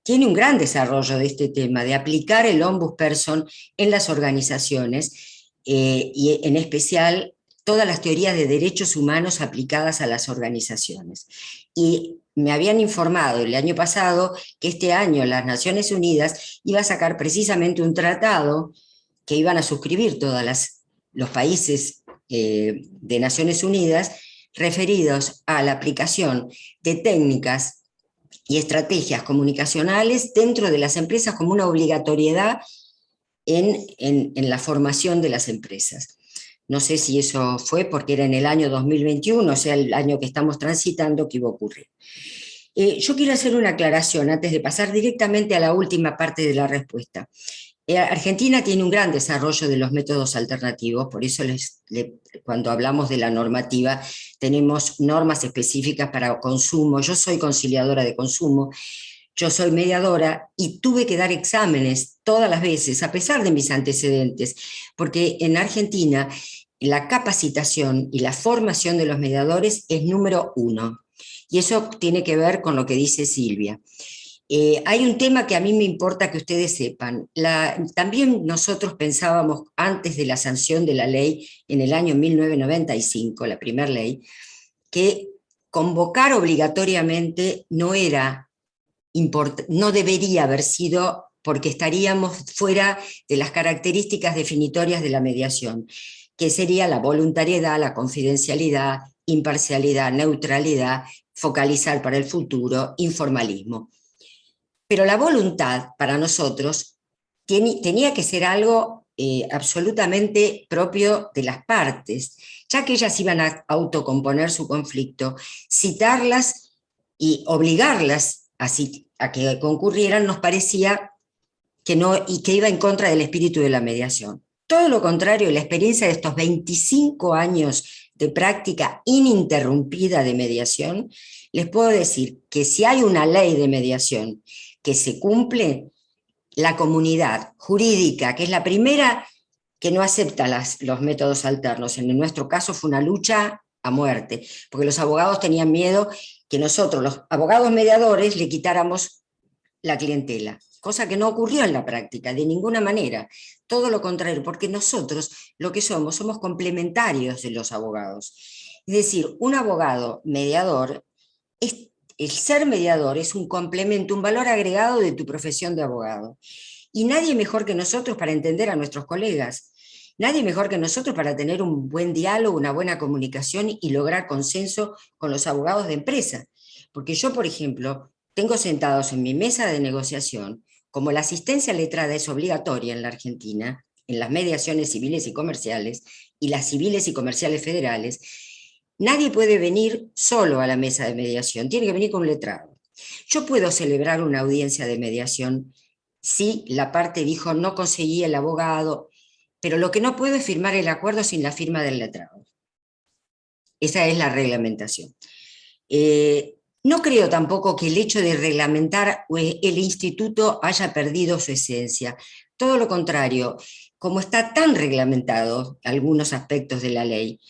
tiene un gran desarrollo de este tema, de aplicar el ombudsperson en las organizaciones y en especial todas las teorías de derechos humanos aplicadas a las organizaciones. Y me habían informado el año pasado que este año las Naciones Unidas iba a sacar precisamente un tratado que iban a suscribir todos los países de Naciones Unidas referidos a la aplicación de técnicas y estrategias comunicacionales dentro de las empresas como una obligatoriedad en la formación de las empresas. No sé si eso fue porque era en el año 2021, o sea, el año que estamos transitando, que iba a ocurrir. Yo quiero hacer una aclaración antes de pasar directamente a la última parte de la respuesta. Argentina tiene un gran desarrollo de los métodos alternativos, por eso cuando hablamos de la normativa tenemos normas específicas para consumo. Yo soy conciliadora de consumo, yo soy mediadora y tuve que dar exámenes todas las veces, a pesar de mis antecedentes, porque en Argentina la capacitación y la formación de los mediadores es número 1. Y eso tiene que ver con lo que dice Silvia. Hay un tema que a mí me importa que ustedes sepan. También nosotros pensábamos, antes de la sanción de la ley, en el año 1995, la primera ley, que convocar obligatoriamente no debería haber sido, porque estaríamos fuera de las características definitorias de la mediación, que sería la voluntariedad, la confidencialidad, imparcialidad, neutralidad, focalizar para el futuro, informalismo. Pero la voluntad para nosotros tenía que ser algo absolutamente propio de las partes, ya que ellas iban a autocomponer su conflicto, citarlas y obligarlas a que concurrieran nos parecía que no, y que iba en contra del espíritu de la mediación. Todo lo contrario, la experiencia de estos 25 años de práctica ininterrumpida de mediación, les puedo decir que si hay una ley de mediación que se cumple, la comunidad jurídica, que es la primera que no acepta los métodos alternos, en nuestro caso fue una lucha a muerte, porque los abogados tenían miedo que nosotros, los abogados mediadores, le quitáramos la clientela, cosa que no ocurrió en la práctica, de ninguna manera, todo lo contrario, porque nosotros lo que somos complementarios de los abogados. Es decir, un abogado mediador, el ser mediador es un complemento, un valor agregado de tu profesión de abogado. Y nadie mejor que nosotros para entender a nuestros colegas, nadie mejor que nosotros para tener un buen diálogo, una buena comunicación y lograr consenso con los abogados de empresa. Porque yo, por ejemplo, tengo sentados en mi mesa de negociación, como la asistencia letrada es obligatoria en la Argentina, en las mediaciones civiles y comerciales, y las civiles y comerciales federales, Nadie puede venir solo a la mesa de mediación, tiene que venir con un letrado. Yo puedo celebrar una audiencia de mediación si la parte dijo no conseguí el abogado, pero lo que no puedo es firmar el acuerdo sin la firma del letrado. Esa es la reglamentación. No creo tampoco que el hecho de reglamentar el instituto haya perdido su esencia. Todo lo contrario, como está tan reglamentado algunos aspectos de la ley,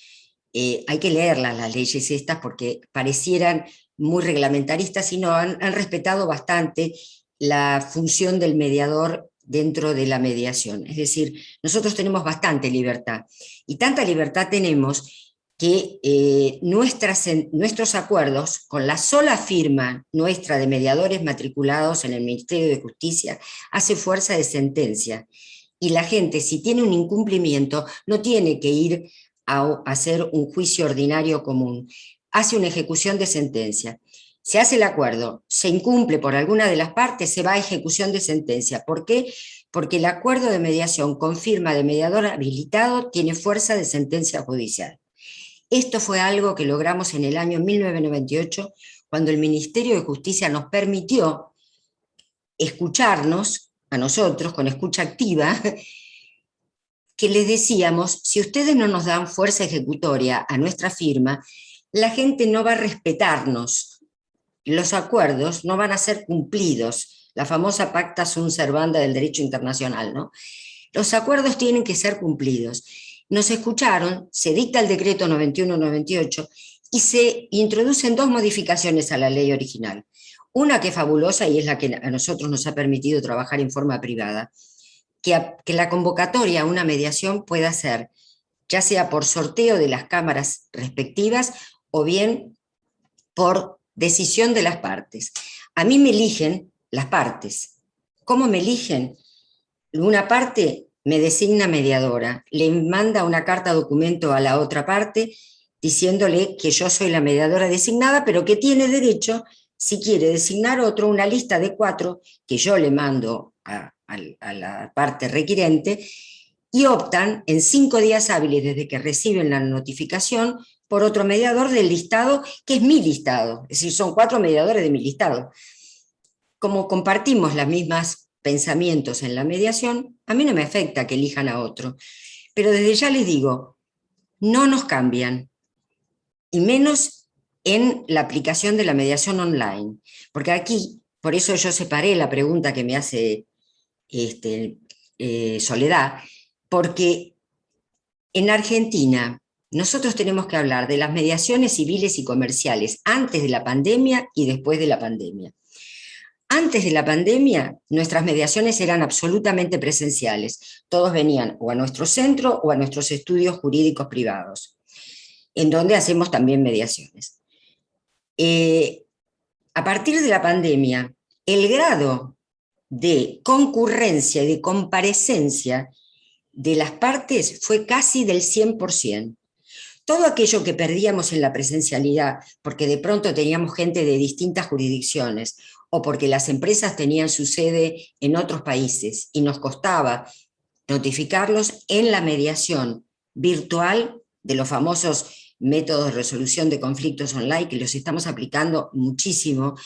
hay que leerlas las leyes estas porque parecieran muy reglamentaristas y no, han respetado bastante la función del mediador dentro de la mediación. Es decir, nosotros tenemos bastante libertad y tanta libertad tenemos que nuestros acuerdos, con la sola firma nuestra de mediadores matriculados en el Ministerio de Justicia, hace fuerza de sentencia. Y la gente, si tiene un incumplimiento, no tiene que ir a hacer un juicio ordinario común, hace una ejecución de sentencia. Se hace el acuerdo, se incumple por alguna de las partes, se va a ejecución de sentencia. ¿Por qué? Porque el acuerdo de mediación con firma de mediador habilitado tiene fuerza de sentencia judicial. Esto fue algo que logramos en el año 1998, cuando el Ministerio de Justicia nos permitió escucharnos, a nosotros, con escucha activa, que les decíamos, si ustedes no nos dan fuerza ejecutoria a nuestra firma, la gente no va a respetarnos, los acuerdos no van a ser cumplidos, la famosa pacta sunt servanda del derecho internacional, ¿no? Los acuerdos tienen que ser cumplidos. Nos escucharon, se dicta el decreto 91-98 y se introducen 2 modificaciones a la ley original. Una que es fabulosa y es la que a nosotros nos ha permitido trabajar en forma privada, que la convocatoria a una mediación pueda ser ya sea por sorteo de las cámaras respectivas o bien por decisión de las partes. A mí me eligen las partes. ¿Cómo me eligen? Una parte me designa mediadora, le manda una carta documento a la otra parte diciéndole que yo soy la mediadora designada, pero que tiene derecho, si quiere designar otro, una lista de 4 que yo le mando a la parte requirente, y optan en 5 días hábiles desde que reciben la notificación por otro mediador del listado, que es mi listado, es decir, son 4 mediadores de mi listado. Como compartimos los mismos pensamientos en la mediación, a mí no me afecta que elijan a otro, pero desde ya les digo, no nos cambian, y menos en la aplicación de la mediación online, porque aquí, por eso yo separé la pregunta que me hace Soledad, porque en Argentina nosotros tenemos que hablar de las mediaciones civiles y comerciales antes de la pandemia y después de la pandemia. Antes de la pandemia, nuestras mediaciones eran absolutamente presenciales. Todos venían o a nuestro centro o a nuestros estudios jurídicos privados, en donde hacemos también mediaciones. A partir de la pandemia, el grado de concurrencia y de comparecencia de las partes fue casi del 100%. Todo aquello que perdíamos en la presencialidad, porque de pronto teníamos gente de distintas jurisdicciones, o porque las empresas tenían su sede en otros países y nos costaba notificarlos, en la mediación virtual de los famosos métodos de resolución de conflictos online, que los estamos aplicando muchísimo,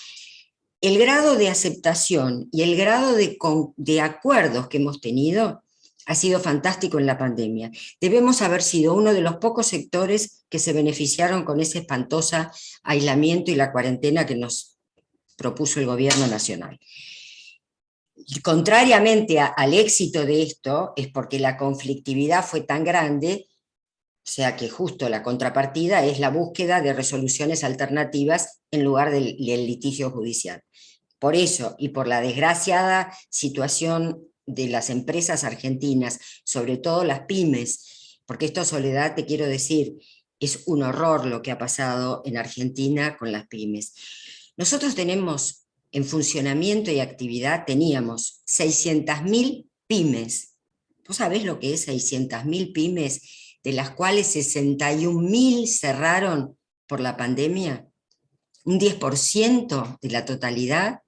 el grado de aceptación y el grado de acuerdos que hemos tenido ha sido fantástico en la pandemia. Debemos haber sido uno de los pocos sectores que se beneficiaron con ese espantoso aislamiento y la cuarentena que nos propuso el gobierno nacional. Y contrariamente al éxito de esto, es porque la conflictividad fue tan grande, o sea que justo la contrapartida es la búsqueda de resoluciones alternativas en lugar del litigio judicial. Por eso, y por la desgraciada situación de las empresas argentinas, sobre todo las pymes, porque esto, Soledad, te quiero decir, es un horror lo que ha pasado en Argentina con las pymes. Nosotros tenemos en funcionamiento y actividad, teníamos 600.000 pymes. ¿Vos sabés lo que es 600.000 pymes, de las cuales 61.000 cerraron por la pandemia? Un 10% de la totalidad.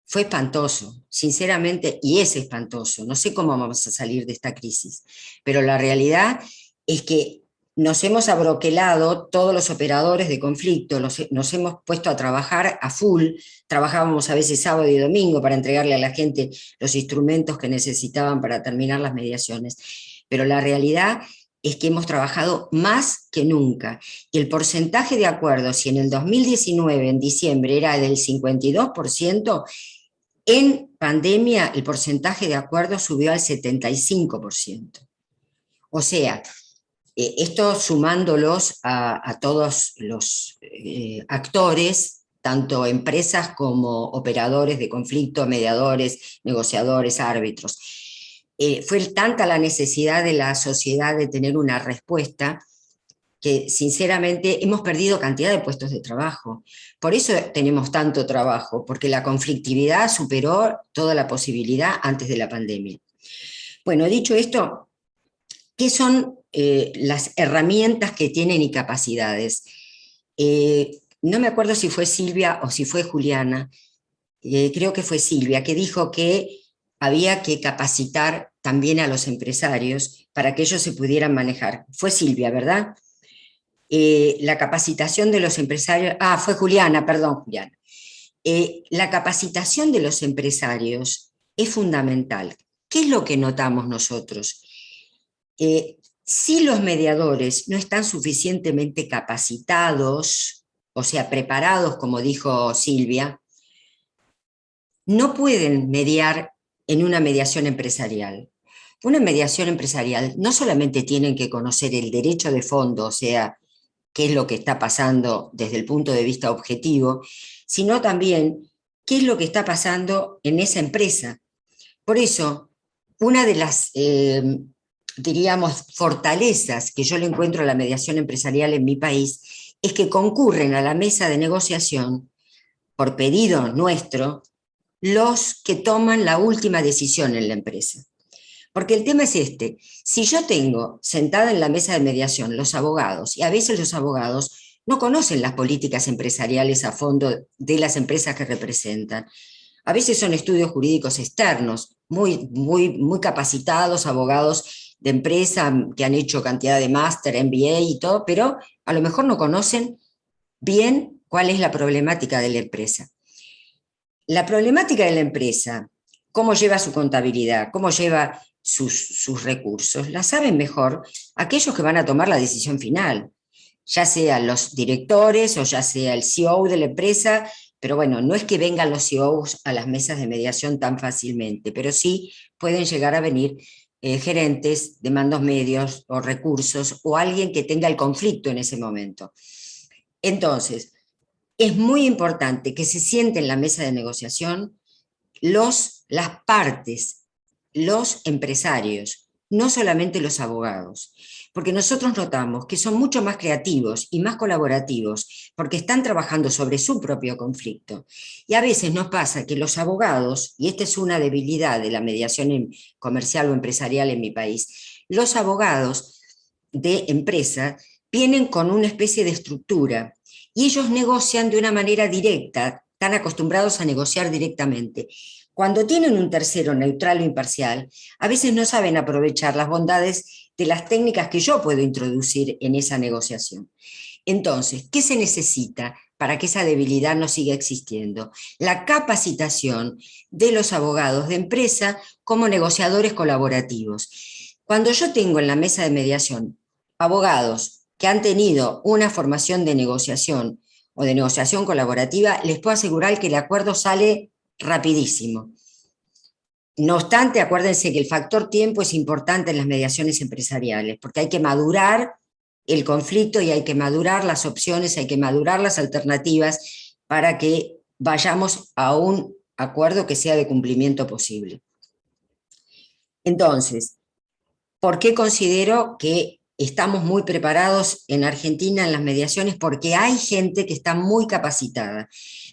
Fue espantoso, sinceramente, y es espantoso. No sé cómo vamos a salir de esta crisis, pero la realidad es que nos hemos abroquelado todos los operadores de conflicto, nos hemos puesto a trabajar a full, trabajábamos a veces sábado y domingo para entregarle a la gente los instrumentos que necesitaban para terminar las mediaciones, pero la realidad es que hemos trabajado más que nunca, y el porcentaje de acuerdos, si en el 2019, en diciembre, era del 52%, en pandemia el porcentaje de acuerdos subió al 75%. O sea, esto sumándolos a todos los actores, tanto empresas como operadores de conflicto, mediadores, negociadores, árbitros. Fue tanta la necesidad de la sociedad de tener una respuesta que sinceramente hemos perdido cantidad de puestos de trabajo. Por eso tenemos tanto trabajo, porque la conflictividad superó toda la posibilidad antes de la pandemia. Bueno, dicho esto, ¿qué son las herramientas que tienen y capacidades? No me acuerdo si fue Silvia o si fue Juliana, creo que fue Silvia, que dijo que había que capacitar también a los empresarios para que ellos se pudieran manejar. Fue Silvia, ¿verdad? La capacitación de los empresarios, fue Juliana, perdón, Juliana. La capacitación de los empresarios es fundamental. ¿Qué es lo que notamos nosotros? Si los mediadores no están suficientemente capacitados, o sea, preparados, como dijo Silvia, no pueden mediar en una mediación empresarial. Una mediación empresarial no solamente tienen que conocer el derecho de fondo, o sea, qué es lo que está pasando desde el punto de vista objetivo, sino también qué es lo que está pasando en esa empresa. Por eso, una de las, diríamos, fortalezas que yo le encuentro a la mediación empresarial en mi país es que concurren a la mesa de negociación, por pedido nuestro, los que toman la última decisión en la empresa. Porque el tema es este, si yo tengo sentada en la mesa de mediación los abogados, y a veces los abogados no conocen las políticas empresariales a fondo de las empresas que representan, a veces son estudios jurídicos externos, muy capacitados, abogados de empresa que han hecho cantidad de máster, MBA y todo, pero a lo mejor no conocen bien cuál es la problemática de la empresa. La problemática de la empresa, cómo lleva su contabilidad, cómo lleva sus recursos, la saben mejor aquellos que van a tomar la decisión final, ya sea los directores o ya sea el CEO de la empresa, pero bueno, no es que vengan los CEOs a las mesas de mediación tan fácilmente, pero sí pueden llegar a venir gerentes de mandos medios o recursos o alguien que tenga el conflicto en ese momento. Entonces, es muy importante que se sienten en la mesa de negociación las partes, los empresarios, no solamente los abogados, porque nosotros notamos que son mucho más creativos y más colaborativos porque están trabajando sobre su propio conflicto. Y a veces nos pasa que los abogados, y esta es una debilidad de la mediación comercial o empresarial en mi país, los abogados de empresa vienen con una especie de estructura y ellos negocian de una manera directa, están acostumbrados a negociar directamente. Cuando tienen un tercero neutral o imparcial, a veces no saben aprovechar las bondades de las técnicas que yo puedo introducir en esa negociación. Entonces, ¿qué se necesita para que esa debilidad no siga existiendo? La capacitación de los abogados de empresa como negociadores colaborativos. Cuando yo tengo en la mesa de mediación abogados que han tenido una formación de negociación o de negociación colaborativa, les puedo asegurar que el acuerdo sale rapidísimo. No obstante, acuérdense que el factor tiempo es importante en las mediaciones empresariales, porque hay que madurar el conflicto y hay que madurar las opciones, hay que madurar las alternativas para que vayamos a un acuerdo que sea de cumplimiento posible. Entonces, ¿por qué considero que estamos muy preparados en Argentina en las mediaciones? Porque hay gente que está muy capacitada,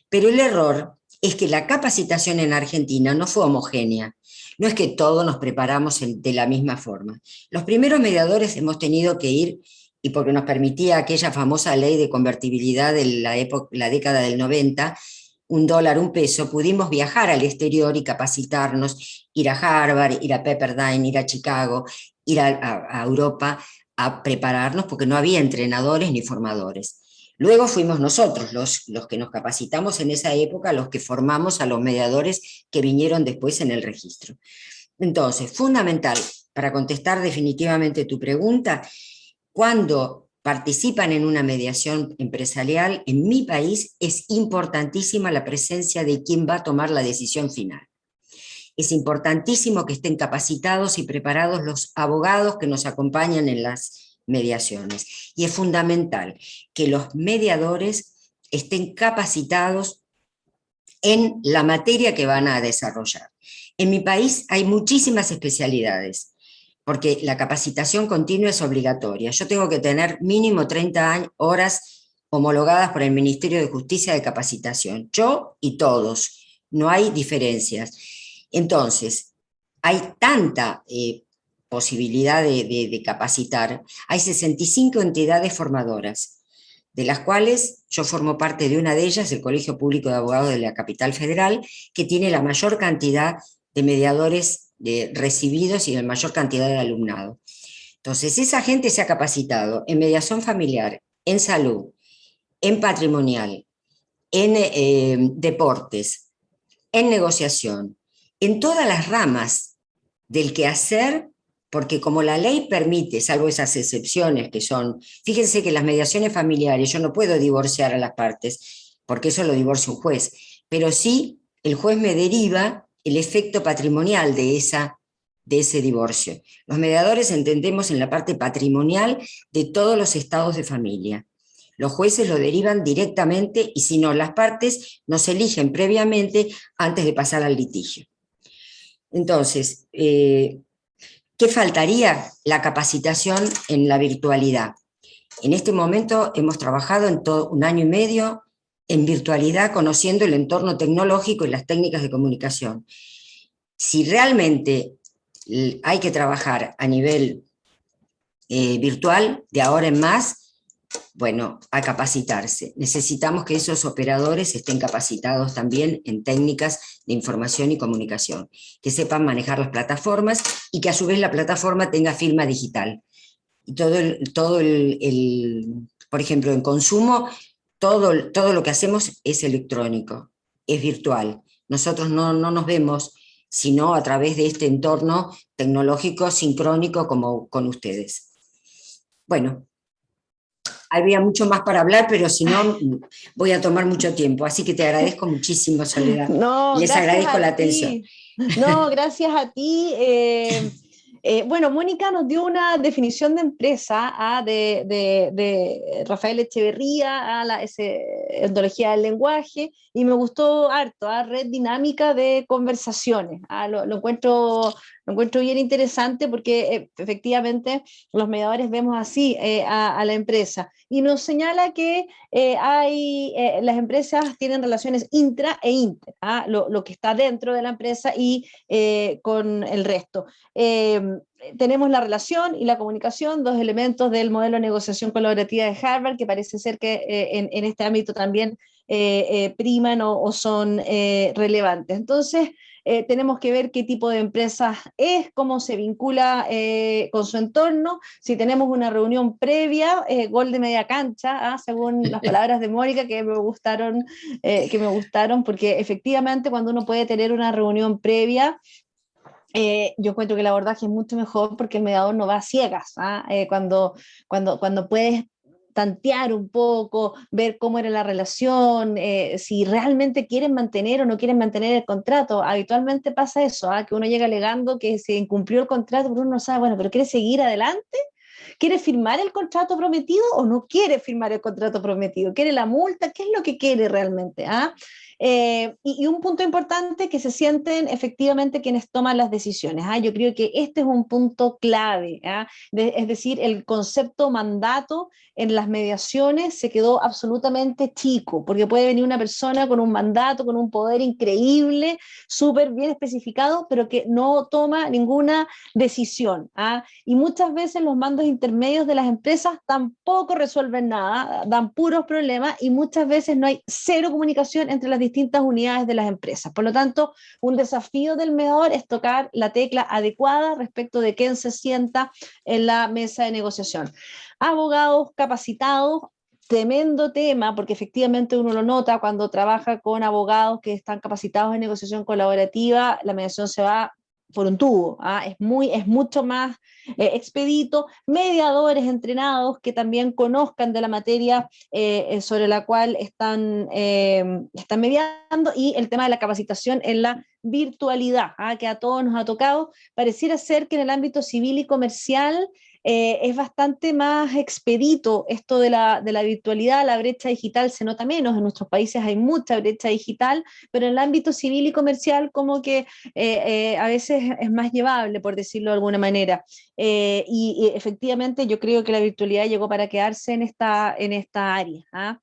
pero el error es que la capacitación en Argentina no fue homogénea. No es que todos nos preparamos de la misma forma. Los primeros mediadores hemos tenido que ir, y porque nos permitía aquella famosa ley de convertibilidad de la década del 90, $1, $1, pudimos viajar al exterior y capacitarnos, ir a Harvard, ir a Pepperdine, ir a Chicago, ir a Europa, a prepararnos porque no había entrenadores ni formadores. Luego fuimos nosotros los que nos capacitamos en esa época, los que formamos a los mediadores que vinieron después en el registro. Entonces, fundamental, para contestar definitivamente tu pregunta, cuando participan en una mediación empresarial, en mi país es importantísima la presencia de quien va a tomar la decisión final. Es importantísimo que estén capacitados y preparados los abogados que nos acompañan en las mediaciones. Y es fundamental que los mediadores estén capacitados en la materia que van a desarrollar. En mi país hay muchísimas especialidades, porque la capacitación continua es obligatoria. Yo tengo que tener mínimo 30 horas homologadas por el Ministerio de Justicia de capacitación. Yo y todos, no hay diferencias. Entonces, hay tanta posibilidad de capacitar. Hay 65 entidades formadoras, de las cuales yo formo parte de una de ellas, el Colegio Público de Abogados de la Capital Federal, que tiene la mayor cantidad de mediadores recibidos y la mayor cantidad de alumnado. Entonces, esa gente se ha capacitado en mediación familiar, en salud, en patrimonial, en deportes, en negociación, en todas las ramas del quehacer, porque como la ley permite, salvo esas excepciones que son, fíjense que las mediaciones familiares, yo no puedo divorciar a las partes, porque eso lo divorcia un juez, pero sí el juez me deriva el efecto patrimonial de ese divorcio. Los mediadores entendemos en la parte patrimonial de todos los estados de familia. Los jueces lo derivan directamente y si no, las partes nos eligen previamente antes de pasar al litigio. Entonces, ¿qué faltaría? La capacitación en la virtualidad. En este momento hemos trabajado en todo un año y medio en virtualidad, conociendo el entorno tecnológico y las técnicas de comunicación. Si realmente hay que trabajar a nivel virtual, de ahora en más, bueno, a capacitarse. Necesitamos que esos operadores estén capacitados también en técnicas de información y comunicación, que sepan manejar las plataformas y que a su vez la plataforma tenga firma digital. Y por ejemplo, en consumo, todo lo que hacemos es electrónico, es virtual. Nosotros no nos vemos sino a través de este entorno tecnológico sincrónico como con ustedes. Bueno, había mucho más para hablar, pero si no, voy a tomar mucho tiempo. Así que te agradezco muchísimo, Soledad. No, Les agradezco la atención. No, gracias a ti. Bueno, Mónica nos dio una definición de empresa de Rafael Echeverría, a la ontología del lenguaje, y me gustó harto, red dinámica de conversaciones. Lo encuentro bien interesante porque efectivamente los mediadores vemos así a la empresa y nos señala que las empresas tienen relaciones intra e inter, lo que está dentro de la empresa y con el resto. Tenemos la relación y la comunicación, dos elementos del modelo de negociación colaborativa de Harvard, que parece ser que en este ámbito también priman o son relevantes. Entonces, tenemos que ver qué tipo de empresa es, cómo se vincula con su entorno, si tenemos una reunión previa, gol de media cancha, según las palabras de Mónica, que me gustaron, porque efectivamente cuando uno puede tener una reunión previa, yo encuentro que el abordaje es mucho mejor porque el mediador no va a ciegas, cuando puedes tantear un poco, ver cómo era la relación, si realmente quieren mantener o no quieren mantener el contrato. Habitualmente pasa eso, que uno llega alegando que se incumplió el contrato, pero uno no sabe, bueno, pero ¿quiere seguir adelante? ¿Quiere firmar el contrato prometido o no quiere firmar el contrato prometido? ¿Quiere la multa? ¿Qué es lo que quiere realmente? Y un punto importante, que se sienten efectivamente quienes toman las decisiones. Yo creo que este es un punto clave. Es decir, el concepto mandato en las mediaciones se quedó absolutamente chico, porque puede venir una persona con un mandato, con un poder increíble, súper bien especificado, pero que no toma ninguna decisión. Y muchas veces los mandos intermedios de las empresas tampoco resuelven nada, dan puros problemas y muchas veces no hay cero comunicación entre las distintas unidades de las empresas. Por lo tanto, un desafío del mediador es tocar la tecla adecuada respecto de quién se sienta en la mesa de negociación. Abogados capacitados, tremendo tema, porque efectivamente uno lo nota cuando trabaja con abogados que están capacitados en negociación colaborativa, la mediación se va por un tubo, es mucho más expedito, mediadores entrenados que también conozcan de la materia sobre la cual están mediando, y el tema de la capacitación en la virtualidad, que a todos nos ha tocado. Pareciera ser que en el ámbito civil y comercial es bastante más expedito esto de la virtualidad, la brecha digital se nota menos, en nuestros países hay mucha brecha digital, pero en el ámbito civil y comercial como que a veces es más llevable, por decirlo de alguna manera. Y efectivamente yo creo que la virtualidad llegó para quedarse en esta área.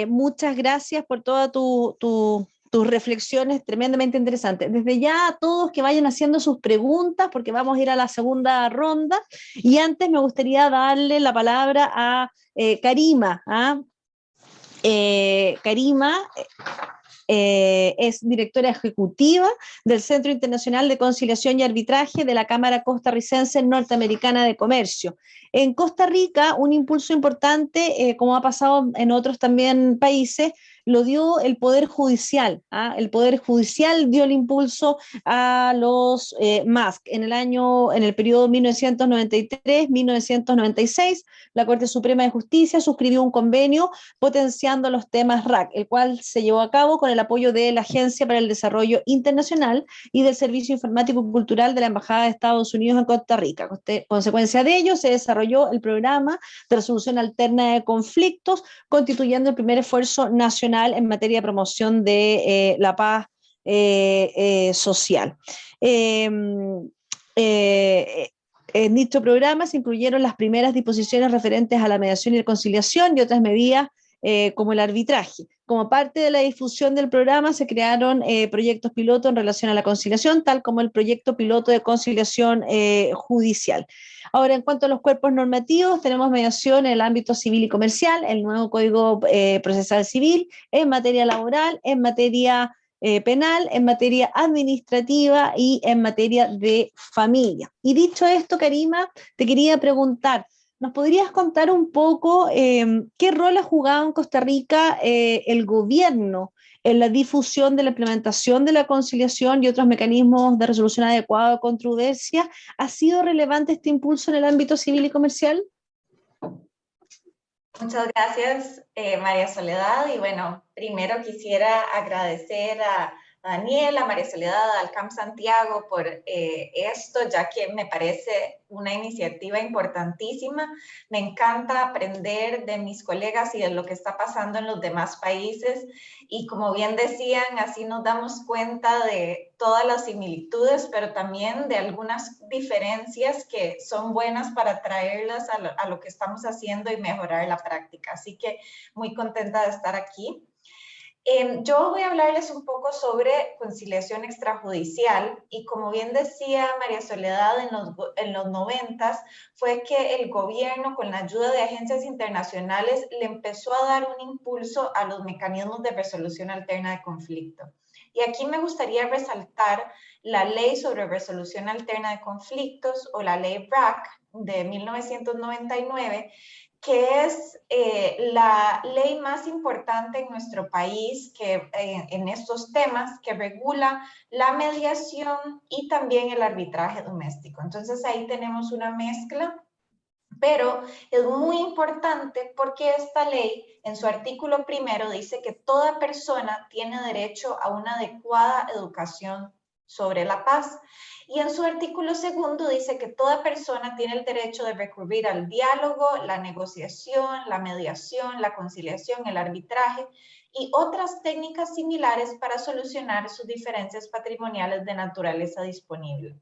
Muchas gracias por toda tus reflexiones tremendamente interesantes. Desde ya a todos que vayan haciendo sus preguntas, porque vamos a ir a la segunda ronda, y antes me gustaría darle la palabra a Karima. Karima es directora ejecutiva del Centro Internacional de Conciliación y Arbitraje de la Cámara Costarricense Norteamericana de Comercio. En Costa Rica, un impulso importante, como ha pasado en otros también países, lo dio el Poder Judicial. El Poder Judicial dio el impulso a los MASC. En el periodo 1993-1996, la Corte Suprema de Justicia suscribió un convenio potenciando los temas RAC, el cual se llevó a cabo con el apoyo de la Agencia para el Desarrollo Internacional y del Servicio Informático y Cultural de la Embajada de Estados Unidos en Costa Rica. Consecuencia de ello, se desarrolló el programa de resolución alterna de conflictos, constituyendo el primer esfuerzo nacional en materia de promoción de la paz social. En dicho programa se incluyeron las primeras disposiciones referentes a la mediación y la conciliación y otras medidas como el arbitraje. Como parte de la difusión del programa se crearon proyectos piloto en relación a la conciliación, tal como el proyecto piloto de conciliación judicial. Ahora, en cuanto a los cuerpos normativos, tenemos mediación en el ámbito civil y comercial, el nuevo Código Procesal Civil, en materia laboral, en materia penal, en materia administrativa y en materia de familia. Y dicho esto, Karima, te quería preguntar, ¿nos podrías contar un poco qué rol ha jugado en Costa Rica el gobierno en la difusión de la implementación de la conciliación y otros mecanismos de resolución adecuada de controversia? ¿Ha sido relevante este impulso en el ámbito civil y comercial? Muchas gracias, María Soledad. Y bueno, primero quisiera agradecer a Daniel, a María Soledad, al Camp Santiago por esto, ya que me parece una iniciativa importantísima. Me encanta aprender de mis colegas y de lo que está pasando en los demás países. Y como bien decían, así nos damos cuenta de todas las similitudes, pero también de algunas diferencias que son buenas para traerlas a lo que estamos haciendo y mejorar la práctica. Así que muy contenta de estar aquí. Yo voy a hablarles un poco sobre conciliación extrajudicial y como bien decía María Soledad, en los 90s fue que el gobierno con la ayuda de agencias internacionales le empezó a dar un impulso a los mecanismos de resolución alterna de conflicto. Y aquí me gustaría resaltar la Ley sobre Resolución Alterna de Conflictos o la Ley RAC de 1999, que es la ley más importante en nuestro país que, en estos temas, que regula la mediación y también el arbitraje doméstico. Entonces ahí tenemos una mezcla, pero es muy importante porque esta ley en su artículo primero dice que toda persona tiene derecho a una adecuada educación sobre la paz. Y en su artículo segundo dice que toda persona tiene el derecho de recurrir al diálogo, la negociación, la mediación, la conciliación, el arbitraje y otras técnicas similares para solucionar sus diferencias patrimoniales de naturaleza disponible.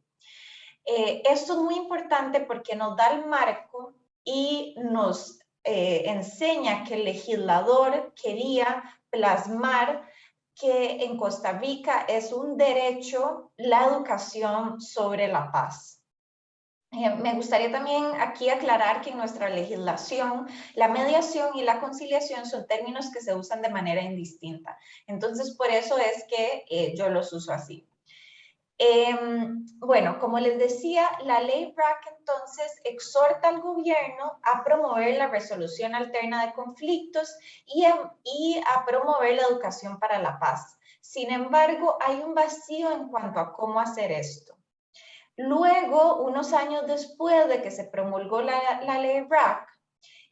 Esto es muy importante porque nos da el marco y nos enseña que el legislador quería plasmar que en Costa Rica es un derecho la educación sobre la paz. Me gustaría también aquí aclarar que en nuestra legislación la mediación y la conciliación son términos que se usan de manera indistinta. Entonces, por eso es que yo los uso así. Bueno, como les decía, la ley BRAC entonces exhorta al gobierno a promover la resolución alterna de conflictos y a promover la educación para la paz. Sin embargo, hay un vacío en cuanto a cómo hacer esto. Luego, unos años después de que se promulgó la ley BRAC,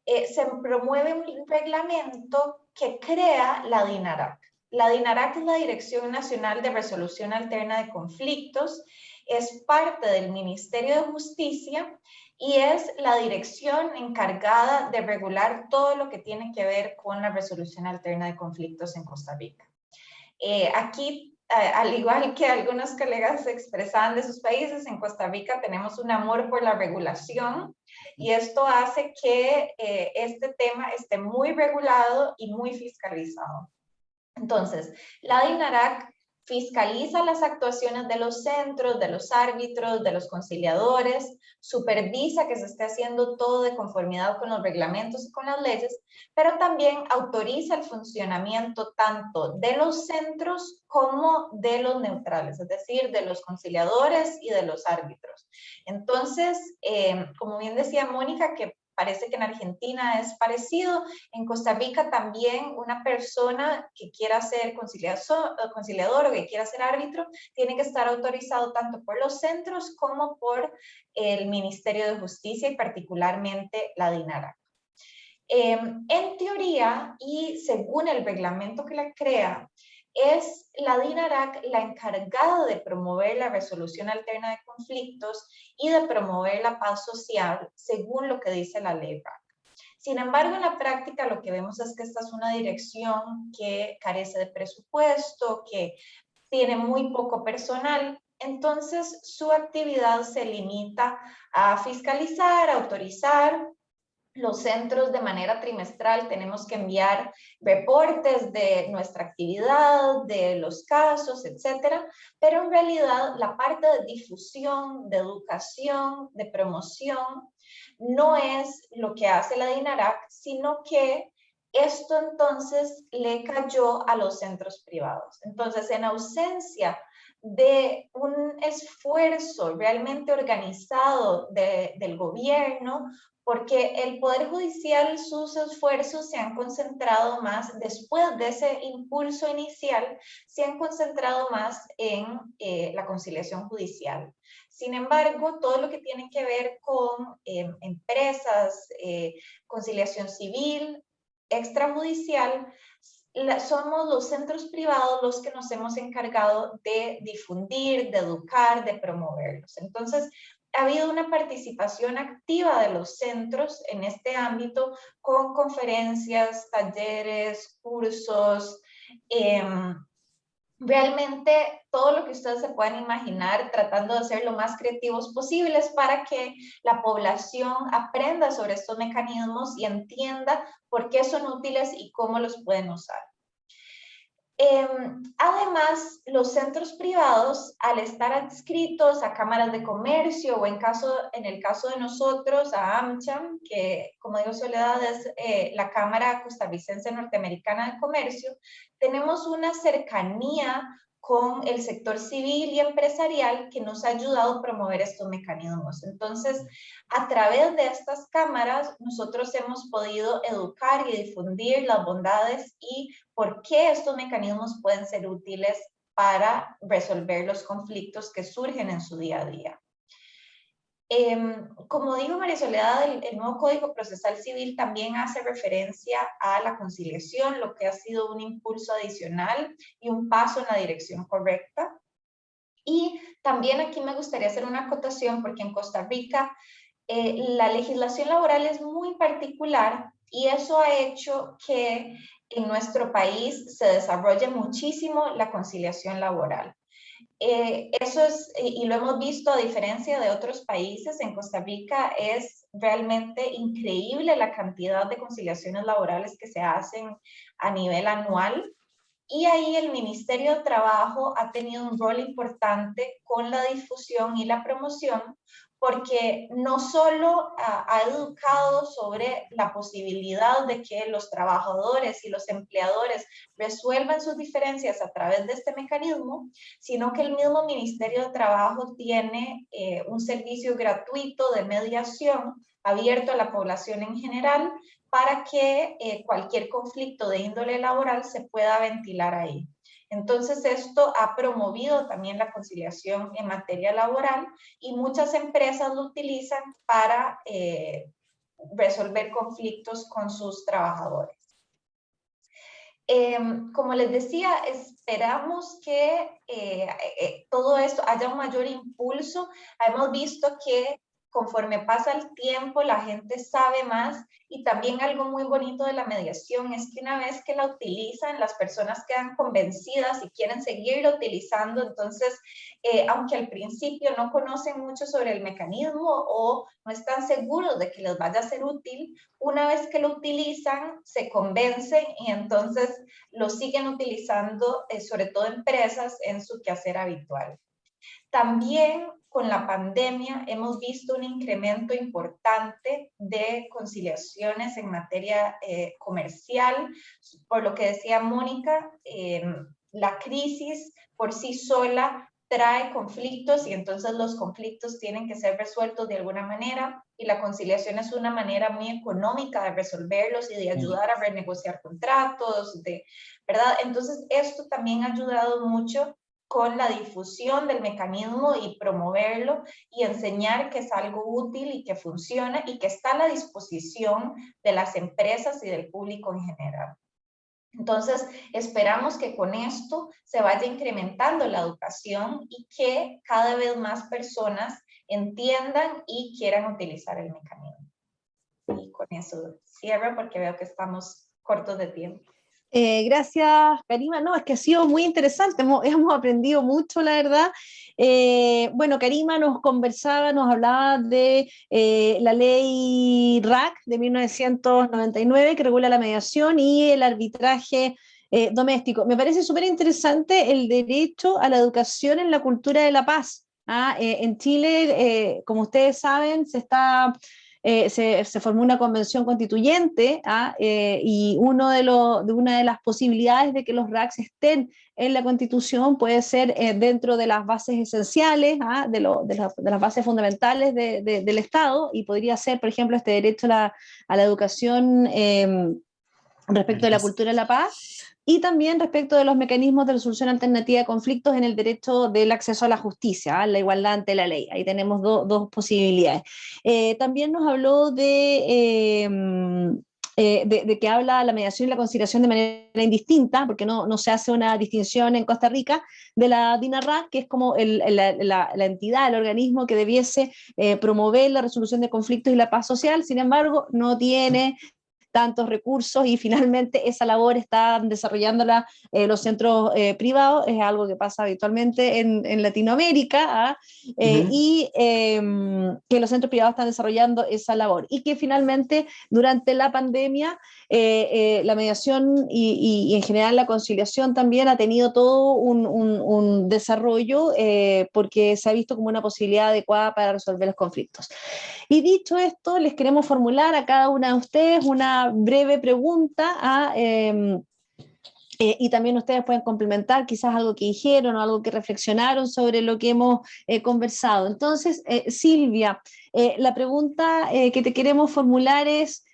se promueve un reglamento que crea la DINARAC. La DINARAC es la Dirección Nacional de Resolución Alterna de Conflictos, es parte del Ministerio de Justicia y es la dirección encargada de regular todo lo que tiene que ver con la resolución alterna de conflictos en Costa Rica. Aquí, al igual que algunos colegas se expresaban de sus países, en Costa Rica tenemos un amor por la regulación y esto hace que este tema esté muy regulado y muy fiscalizado. Entonces, la DINARAC fiscaliza las actuaciones de los centros, de los árbitros, de los conciliadores, supervisa que se esté haciendo todo de conformidad con los reglamentos y con las leyes, pero también autoriza el funcionamiento tanto de los centros como de los neutrales, es decir, de los conciliadores y de los árbitros. Entonces, como bien decía Mónica, que parece que en Argentina es parecido. En Costa Rica también una persona que quiera ser conciliador o que quiera ser árbitro tiene que estar autorizado tanto por los centros como por el Ministerio de Justicia y particularmente la DINARAC. En teoría y según el reglamento que la crea, es la DINARAC la encargada de promover la resolución alterna de conflictos y de promover la paz social, según lo que dice la ley BRAC. Sin embargo, en la práctica lo que vemos es que esta es una dirección que carece de presupuesto, que tiene muy poco personal, entonces su actividad se limita a fiscalizar, a autorizar. Los centros de manera trimestral tenemos que enviar reportes de nuestra actividad, de los casos, etcétera, pero en realidad la parte de difusión, de educación, de promoción, no es lo que hace la DINARAC, sino que esto entonces le cayó a los centros privados. Entonces, en ausencia de un esfuerzo realmente organizado del gobierno, porque el Poder Judicial, sus esfuerzos se han concentrado más, después de ese impulso inicial, se han concentrado más en la conciliación judicial. Sin embargo, todo lo que tiene que ver con empresas, conciliación civil, extrajudicial, somos los centros privados los que nos hemos encargado de difundir, de educar, de promoverlos. Entonces, ha habido una participación activa de los centros en este ámbito con conferencias, talleres, cursos, realmente todo lo que ustedes se puedan imaginar, tratando de ser lo más creativos posibles para que la población aprenda sobre estos mecanismos y entienda por qué son útiles y cómo los pueden usar. Además, los centros privados, al estar adscritos a cámaras de comercio o en el caso de nosotros, a AmCham, que como digo Soledad es la Cámara Costarricense Norteamericana de Comercio, tenemos una cercanía con el sector civil y empresarial que nos ha ayudado a promover estos mecanismos. Entonces, a través de estas cámaras, nosotros hemos podido educar y difundir las bondades y por qué estos mecanismos pueden ser útiles para resolver los conflictos que surgen en su día a día. Como digo, María Soledad, el nuevo Código Procesal Civil también hace referencia a la conciliación, lo que ha sido un impulso adicional y un paso en la dirección correcta. Y también aquí me gustaría hacer una acotación porque en Costa Rica la legislación laboral es muy particular y eso ha hecho que en nuestro país se desarrolle muchísimo la conciliación laboral. Eso es, y lo hemos visto a diferencia de otros países, en Costa Rica es realmente increíble la cantidad de conciliaciones laborales que se hacen a nivel anual. Y ahí el Ministerio de Trabajo ha tenido un rol importante con la difusión y la promoción, porque no solo ha educado sobre la posibilidad de que los trabajadores y los empleadores resuelvan sus diferencias a través de este mecanismo, sino que el mismo Ministerio de Trabajo tiene un servicio gratuito de mediación abierto a la población en general para que cualquier conflicto de índole laboral se pueda ventilar ahí. Entonces, esto ha promovido también la conciliación en materia laboral y muchas empresas lo utilizan para resolver conflictos con sus trabajadores. Como les decía, esperamos que todo esto haya un mayor impulso. Hemos visto que conforme pasa el tiempo, la gente sabe más, y también algo muy bonito de la mediación es que una vez que la utilizan, las personas quedan convencidas y quieren seguirlo utilizando. Entonces, aunque al principio no conocen mucho sobre el mecanismo o no están seguros de que les vaya a ser útil, una vez que lo utilizan, se convencen y entonces lo siguen utilizando, sobre todo empresas, en su quehacer habitual. También con la pandemia hemos visto un incremento importante de conciliaciones en materia comercial. Por lo que decía Mónica, la crisis por sí sola trae conflictos y entonces los conflictos tienen que ser resueltos de alguna manera, y la conciliación es una manera muy económica de resolverlos y de ayudar a renegociar contratos, ¿verdad? Entonces esto también ha ayudado mucho con la difusión del mecanismo y promoverlo y enseñar que es algo útil y que funciona y que está a la disposición de las empresas y del público en general. Entonces, esperamos que con esto se vaya incrementando la educación y que cada vez más personas entiendan y quieran utilizar el mecanismo. Y con eso cierro porque veo que estamos cortos de tiempo. Gracias, Karima. No, es que ha sido muy interesante, hemos aprendido mucho, la verdad. Bueno, Karima nos conversaba, nos hablaba de la ley RAC de 1999 que regula la mediación y el arbitraje doméstico. Me parece súper interesante el derecho a la educación en la cultura de la paz. En Chile, como ustedes saben, se formó una convención constituyente, y una de las posibilidades de que los RACs estén en la Constitución puede ser dentro de las bases esenciales, de las bases fundamentales del Estado, y podría ser, por ejemplo, este derecho a la educación respecto de la cultura de la paz, y también respecto de los mecanismos de resolución alternativa de conflictos en el derecho del acceso a la justicia, la igualdad ante la ley. Ahí tenemos dos posibilidades. También nos habló de que habla la mediación y la conciliación de manera indistinta, porque no se hace una distinción en Costa Rica, de la DINARRAC, que es como la entidad, el organismo que debiese promover la resolución de conflictos y la paz social. Sin embargo, no tiene tantos recursos y finalmente esa labor están desarrollándola los centros privados. Es algo que pasa habitualmente en Latinoamérica, y que los centros privados están desarrollando esa labor, y que finalmente durante la pandemia la mediación y en general la conciliación también ha tenido todo un desarrollo, porque se ha visto como una posibilidad adecuada para resolver los conflictos. Y dicho esto, les queremos formular a cada una de ustedes una breve pregunta, y también ustedes pueden complementar quizás algo que dijeron o algo que reflexionaron sobre lo que hemos conversado. Entonces, Silvia, la pregunta que te queremos formular es,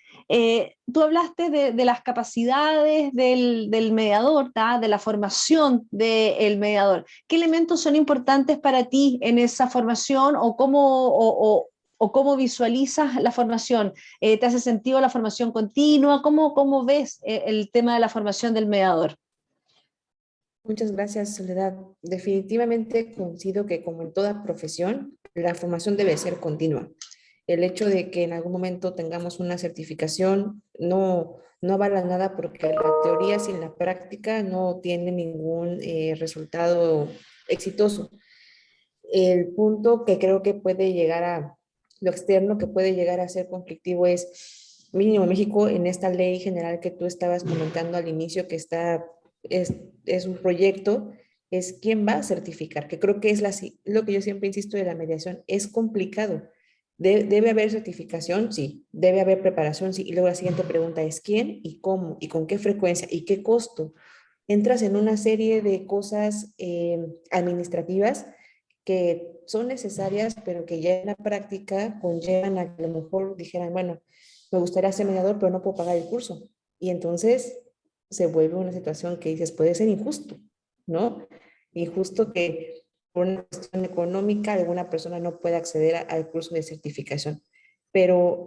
tú hablaste de las capacidades del mediador, de la formación del mediador. ¿Qué elementos son importantes para ti en esa formación, o cómo visualizas la formación? ¿Te hace sentido la formación continua? ¿Cómo ves el tema de la formación del mediador? Muchas gracias, Soledad. Definitivamente coincido que, como en toda profesión, la formación debe ser continua. El hecho de que en algún momento tengamos una certificación no avala nada, porque la teoría sin la práctica no tiene ningún resultado exitoso. El punto que creo que puede llegar a lo externo, que puede llegar a ser conflictivo, es mínimo México en esta ley general que tú estabas comentando al inicio, que está es un proyecto, es quién va a certificar, que creo que es lo que yo siempre insisto de la mediación, es complicado. Debe haber certificación, sí, debe haber preparación, sí, y luego la siguiente pregunta es quién y cómo y con qué frecuencia y qué costo. Entras en una serie de cosas administrativas que son necesarias, pero que ya en la práctica conllevan a que a lo mejor dijeran, bueno, me gustaría ser mediador, pero no puedo pagar el curso. Y entonces se vuelve una situación que dices, puede ser injusto, ¿no? Injusto que por una cuestión económica alguna persona no pueda acceder al curso de certificación. Pero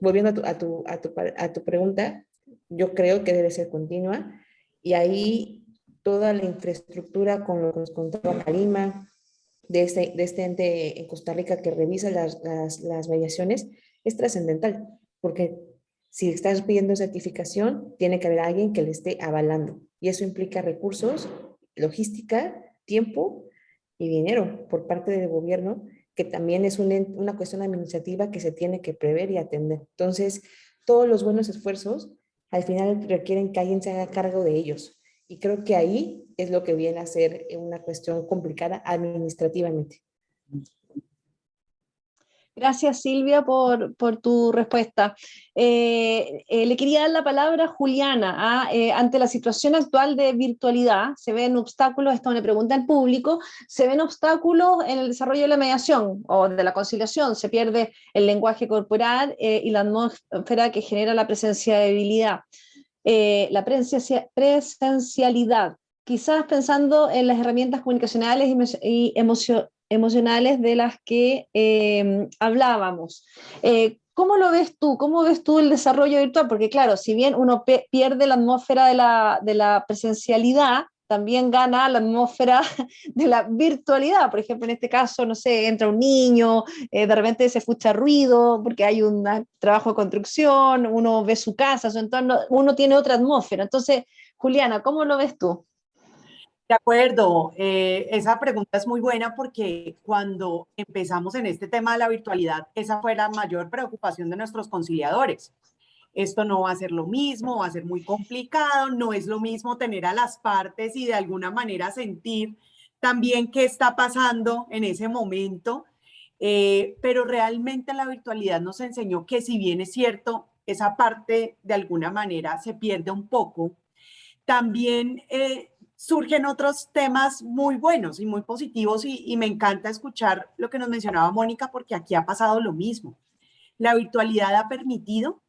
volviendo a tu pregunta, yo creo que debe ser continua y ahí toda la infraestructura con lo que nos contaba Karima, de este ente en Costa Rica que revisa las mediaciones, es trascendental, porque si estás pidiendo certificación, tiene que haber alguien que le esté avalando, y eso implica recursos, logística, tiempo y dinero por parte del gobierno, que también es una cuestión administrativa que se tiene que prever y atender. Entonces, todos los buenos esfuerzos al final requieren que alguien se haga cargo de ellos. Y creo que ahí es lo que viene a ser una cuestión complicada administrativamente. Gracias, Silvia, por tu respuesta. Le quería dar la palabra a Juliana. Ante la situación actual de virtualidad, ¿se ven obstáculos? Esto me pregunta el público. ¿Se ven obstáculos en el desarrollo de la mediación o de la conciliación? ¿Se pierde el lenguaje corporal y la atmósfera que genera la presencialidad? La presencialidad, quizás pensando en las herramientas comunicacionales y emocionales de las que hablábamos. ¿Cómo lo ves tú? ¿Cómo ves tú el desarrollo virtual? Porque claro, si bien uno pierde la atmósfera de la presencialidad, también gana la atmósfera de la virtualidad. Por ejemplo, en este caso, no sé, entra un niño, de repente se escucha ruido porque hay un trabajo de construcción, uno ve su casa, su entorno, uno tiene otra atmósfera. Entonces, Juliana, ¿cómo lo ves tú? De acuerdo, esa pregunta es muy buena porque cuando empezamos en este tema de la virtualidad, esa fue la mayor preocupación de nuestros conciliadores. Esto no va a ser lo mismo, va a ser muy complicado, no es lo mismo tener a las partes y de alguna manera sentir también qué está pasando en ese momento, pero realmente la virtualidad nos enseñó que si bien es cierto, esa parte de alguna manera se pierde un poco, también surgen otros temas muy buenos y muy positivos y me encanta escuchar lo que nos mencionaba Mónica porque aquí ha pasado lo mismo. La virtualidad ha permitido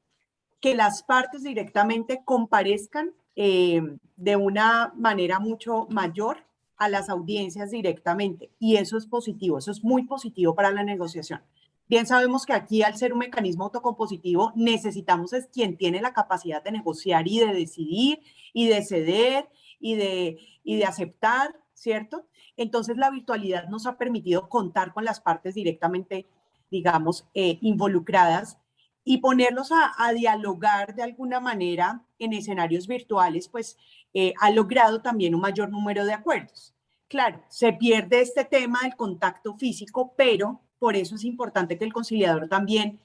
que las partes directamente comparezcan de una manera mucho mayor a las audiencias directamente. Y eso es positivo, eso es muy positivo para la negociación. Bien sabemos que aquí, al ser un mecanismo autocompositivo, necesitamos es quien tiene la capacidad de negociar y de decidir y de ceder y de aceptar, ¿cierto? Entonces, la virtualidad nos ha permitido contar con las partes directamente, digamos, involucradas y ponerlos a dialogar de alguna manera en escenarios virtuales, pues ha logrado también un mayor número de acuerdos. Claro, se pierde este tema del contacto físico, pero por eso es importante que el conciliador también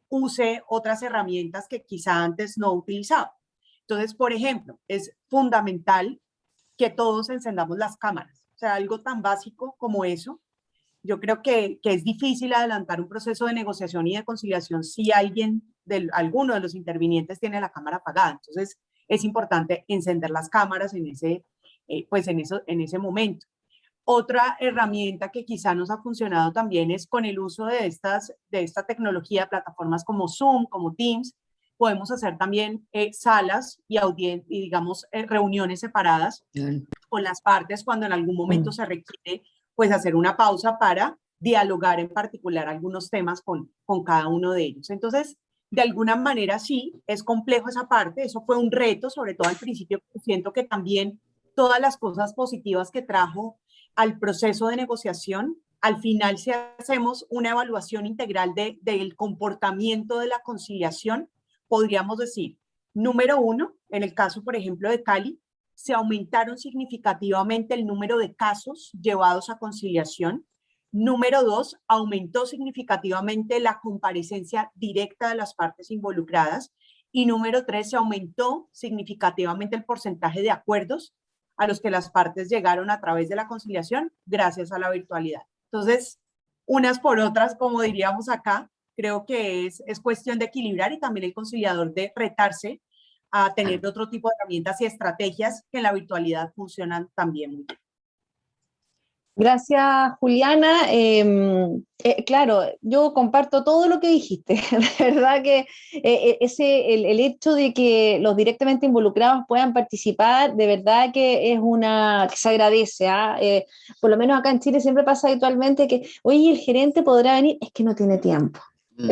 use otras herramientas que quizá antes no utilizaba. Entonces, por ejemplo, es fundamental que todos encendamos las cámaras. O sea, algo tan básico como eso. Yo creo que es difícil adelantar un proceso de negociación y de conciliación si alguno de los intervinientes tiene la cámara apagada. Entonces, es importante encender las cámaras en ese momento. Otra herramienta que quizá nos ha funcionado también es con el uso de esta tecnología, plataformas como Zoom, como Teams, podemos hacer también salas y digamos, reuniones separadas con las partes cuando en algún momento se requiere pues hacer una pausa para dialogar en particular algunos temas con cada uno de ellos. Entonces, de alguna manera sí, es complejo esa parte, eso fue un reto, sobre todo al principio, siento que también todas las cosas positivas que trajo al proceso de negociación, al final si hacemos una evaluación integral del comportamiento de la conciliación, podríamos decir, número uno, en el caso, por ejemplo, de Cali, se aumentaron significativamente el número de casos llevados a conciliación. Número dos, aumentó significativamente la comparecencia directa de las partes involucradas. Y número 3, se aumentó significativamente el porcentaje de acuerdos a los que las partes llegaron a través de la conciliación gracias a la virtualidad. Entonces, unas por otras, como diríamos acá, creo que es cuestión de equilibrar y también el conciliador de retarse a tener otro tipo de herramientas y estrategias que en la virtualidad funcionan también muy bien. Gracias, Juliana. Claro, yo comparto todo lo que dijiste. De verdad que el hecho de que los directamente involucrados puedan participar, de verdad que es que se agradece. Por lo menos acá en Chile siempre pasa habitualmente que, oye, el gerente podrá venir, es que no tiene tiempo.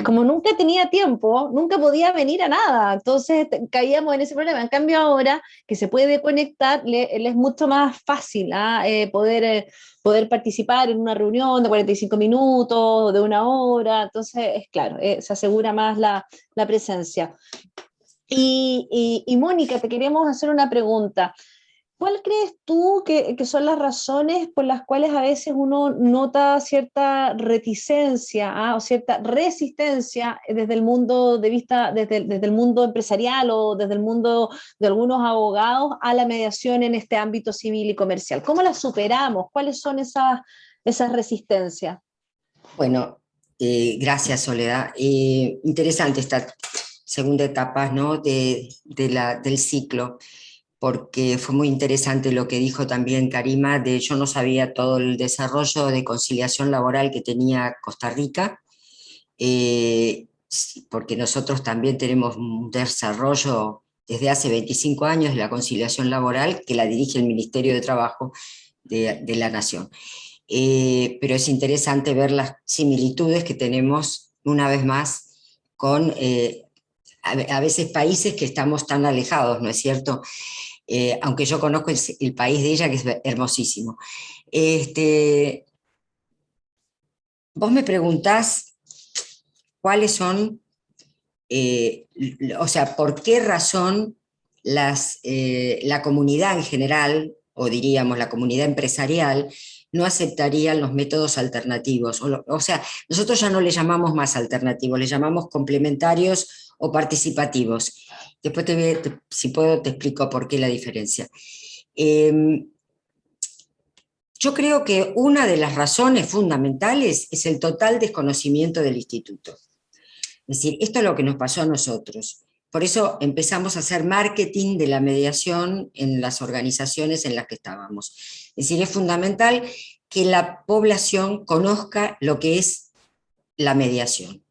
Como nunca tenía tiempo, nunca podía venir a nada, entonces caíamos en ese problema. En cambio ahora que se puede conectar, le es mucho más fácil poder participar en una reunión de 45 minutos, de 1 hora, entonces es claro, se asegura más la presencia. Y Mónica, te queremos hacer una pregunta. ¿Cuál crees tú que son las razones por las cuales a veces uno nota cierta reticencia o cierta resistencia desde el mundo desde el mundo empresarial o desde el mundo de algunos abogados a la mediación en este ámbito civil y comercial? ¿Cómo las superamos? ¿Cuáles son esas resistencias? Bueno, gracias, Soledad. Interesante esta segunda etapa, ¿no? del ciclo, porque fue muy interesante lo que dijo también Karima, yo no sabía todo el desarrollo de conciliación laboral que tenía Costa Rica, porque nosotros también tenemos un desarrollo desde hace 25 años de la conciliación laboral que la dirige el Ministerio de Trabajo de la Nación. Pero es interesante ver las similitudes que tenemos una vez más con a veces países que estamos tan alejados, ¿no es cierto? Aunque yo conozco el país de ella, que es hermosísimo. Vos me preguntás cuáles son, o sea, por qué razón la comunidad en general, o diríamos la comunidad empresarial, no aceptarían los métodos alternativos. O sea, nosotros ya no le llamamos más alternativos, le llamamos complementarios o participativos. Después si puedo te explico por qué la diferencia. Yo creo que una de las razones fundamentales es el total desconocimiento del instituto. Es decir, esto es lo que nos pasó a nosotros. Por eso empezamos a hacer marketing de la mediación en las organizaciones en las que estábamos. Es decir, es fundamental que la población conozca lo que es la mediación.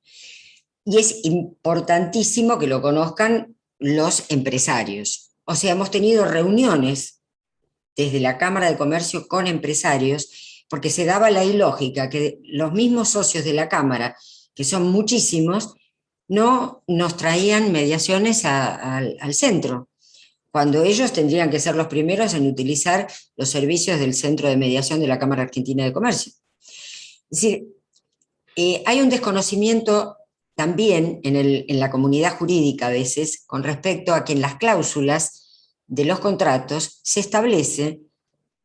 Y es importantísimo que lo conozcan los empresarios. O sea, hemos tenido reuniones desde la Cámara de Comercio con empresarios, porque se daba la ilógica que los mismos socios de la Cámara, que son muchísimos, no nos traían mediaciones al centro, cuando ellos tendrían que ser los primeros en utilizar los servicios del Centro de Mediación de la Cámara Argentina de Comercio. Es decir, hay un desconocimiento también en la comunidad jurídica a veces con respecto a que en las cláusulas de los contratos se establece,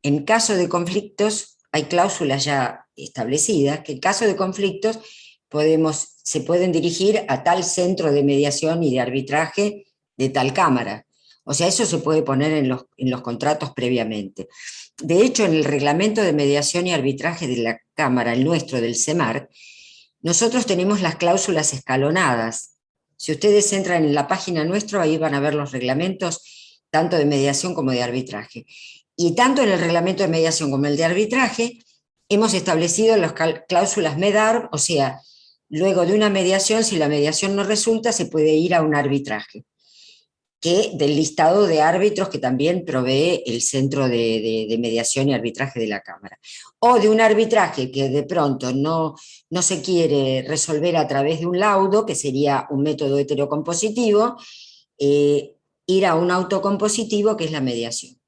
en caso de conflictos, hay cláusulas ya establecidas, que en caso de conflictos se pueden dirigir a tal centro de mediación y de arbitraje de tal cámara. O sea, eso se puede poner en los contratos previamente. De hecho, en el reglamento de mediación y arbitraje de la Cámara, el nuestro del CEMAR, nosotros tenemos las cláusulas escalonadas. Si ustedes entran en la página nuestra, ahí van a ver los reglamentos tanto de mediación como de arbitraje. Y tanto en el reglamento de mediación como el de arbitraje, hemos establecido las cláusulas MEDARB, o sea, luego de una mediación, si la mediación no resulta, se puede ir a un arbitraje, que del listado de árbitros que también provee el Centro de Mediación y Arbitraje de la Cámara. O de un arbitraje que de pronto no se quiere resolver a través de un laudo, que sería un método heterocompositivo, ir a un autocompositivo, que es la mediación.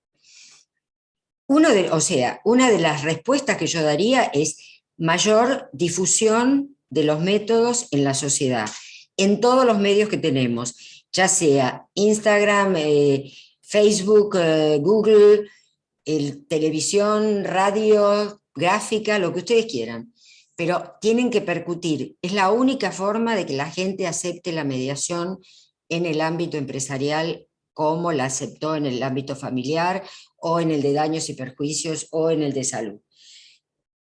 Una de las respuestas que yo daría es mayor difusión de los métodos en la sociedad, en todos los medios que tenemos, ya sea Instagram, Facebook, Google, televisión, radio, gráfica, lo que ustedes quieran, pero tienen que percutir. Es la única forma de que la gente acepte la mediación en el ámbito empresarial como la aceptó en el ámbito familiar, o en el de daños y perjuicios, o en el de salud.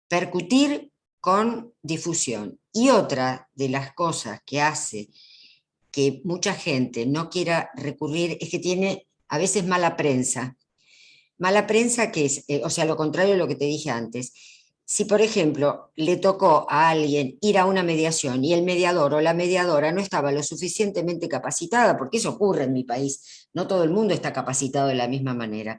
Percutir con difusión. Y otra de las cosas que hace que mucha gente no quiera recurrir es que tiene a veces mala prensa. Mala prensa que es, o sea, lo contrario de lo que te dije antes. Si, por ejemplo, le tocó a alguien ir a una mediación y el mediador o la mediadora no estaba lo suficientemente capacitada, porque eso ocurre en mi país, no todo el mundo está capacitado de la misma manera.